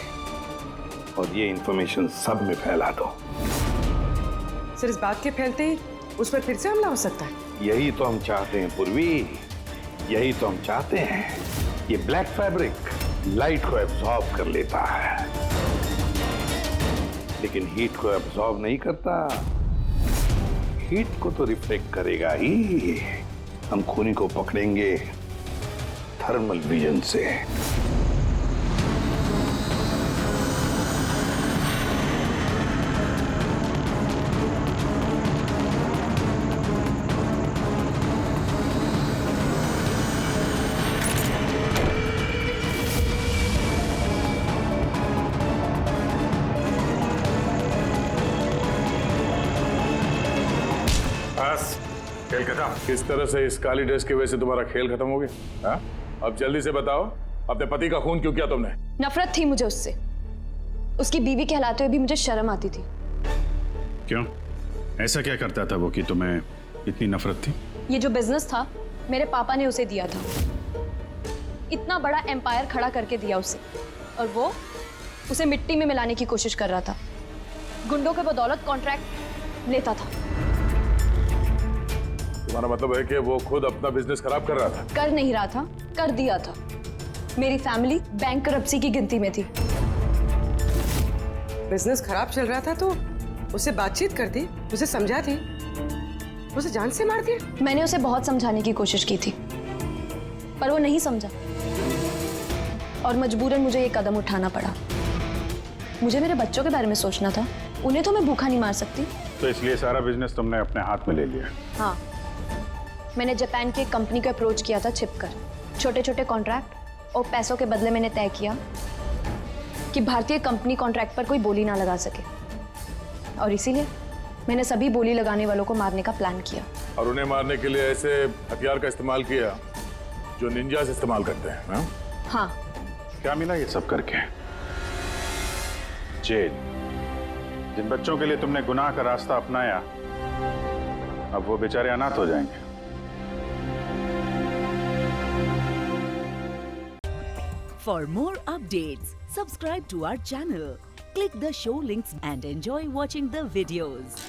और ये इंफॉर्मेशन सब में फैला दो। सर, इस बात के फैलते ही उस पर फिर से हमला हो सकता है। यही तो हम चाहते हैं पूर्वी, यही तो हम चाहते हैं। ये ब्लैक फैब्रिक लाइट को एब्जॉर्ब कर लेता है, लेकिन हीट को एब्जॉर्ब नहीं करता। हीट को तो रिफ्लेक्ट करेगा ही। हम खूनी को पकड़ेंगे थर्मल विजन से। देखा किस तरह से इस काली ड्रेस की वजह से तुम्हारा खेल खत्म हो गया। हाँ? अब जल्दी से बताओ, अपने पति का खून क्यों किया तुमने? नफरत थी मुझे उससे। उसकी बीवी कहलाते हुए भी मुझे शर्म आती थी। क्यों? ऐसा क्या करता था वो कि तुम्हें इतनी नफरत थी? ये जो बिजनेस था मेरे पापा ने उसे दिया था। इतना बड़ा एम्पायर खड़ा करके दिया उसे, और वो उसे मिट्टी में मिलाने की कोशिश कर रहा था। गुंडों के बदौलत कॉन्ट्रैक्ट लेता था। तुम्हारा मतलब है कि वो खुद अपना बिजनेस खराब कर रहा था? कर नहीं रहा था, कर दिया था। मेरी फैमिली बैंकरप्सी की गिनती में थी। बिजनेस खराब चल रहा था तो उसे बातचीत कर दी, उसे समझा दी, उसे जान से मार दिया। मैंने उसे बहुत समझाने की कोशिश की थी, पर वो नहीं समझा, और मजबूरन मुझे ये कदम उठाना पड़ा। मुझे मेरे बच्चों के बारे में सोचना था, उन्हें तो मैं भूखा नहीं मार सकती। तो इसलिए सारा बिजनेस तुमने अपने हाथ में ले लिया? हाँ, मैंने जापान की एक कंपनी को अप्रोच किया था छिपकर। छोटे छोटे कॉन्ट्रैक्ट और पैसों के बदले मैंने तय किया कि भारतीय कंपनी कॉन्ट्रैक्ट पर कोई बोली ना लगा सके, और इसीलिए मैंने सभी बोली लगाने वालों को मारने का प्लान किया। और उन्हें मारने के लिए ऐसे हथियार का इस्तेमाल किया जो निंजास इस्तेमाल करते हैं। हाँ? हाँ। क्या मिला ये सब करके? जेल। जिन बच्चों के लिए तुमने गुनाह का रास्ता अपनाया, अब वो बेचारे अनाथ हो जाएंगे। For more updates, subscribe to our channel, click the show links and enjoy watching the videos.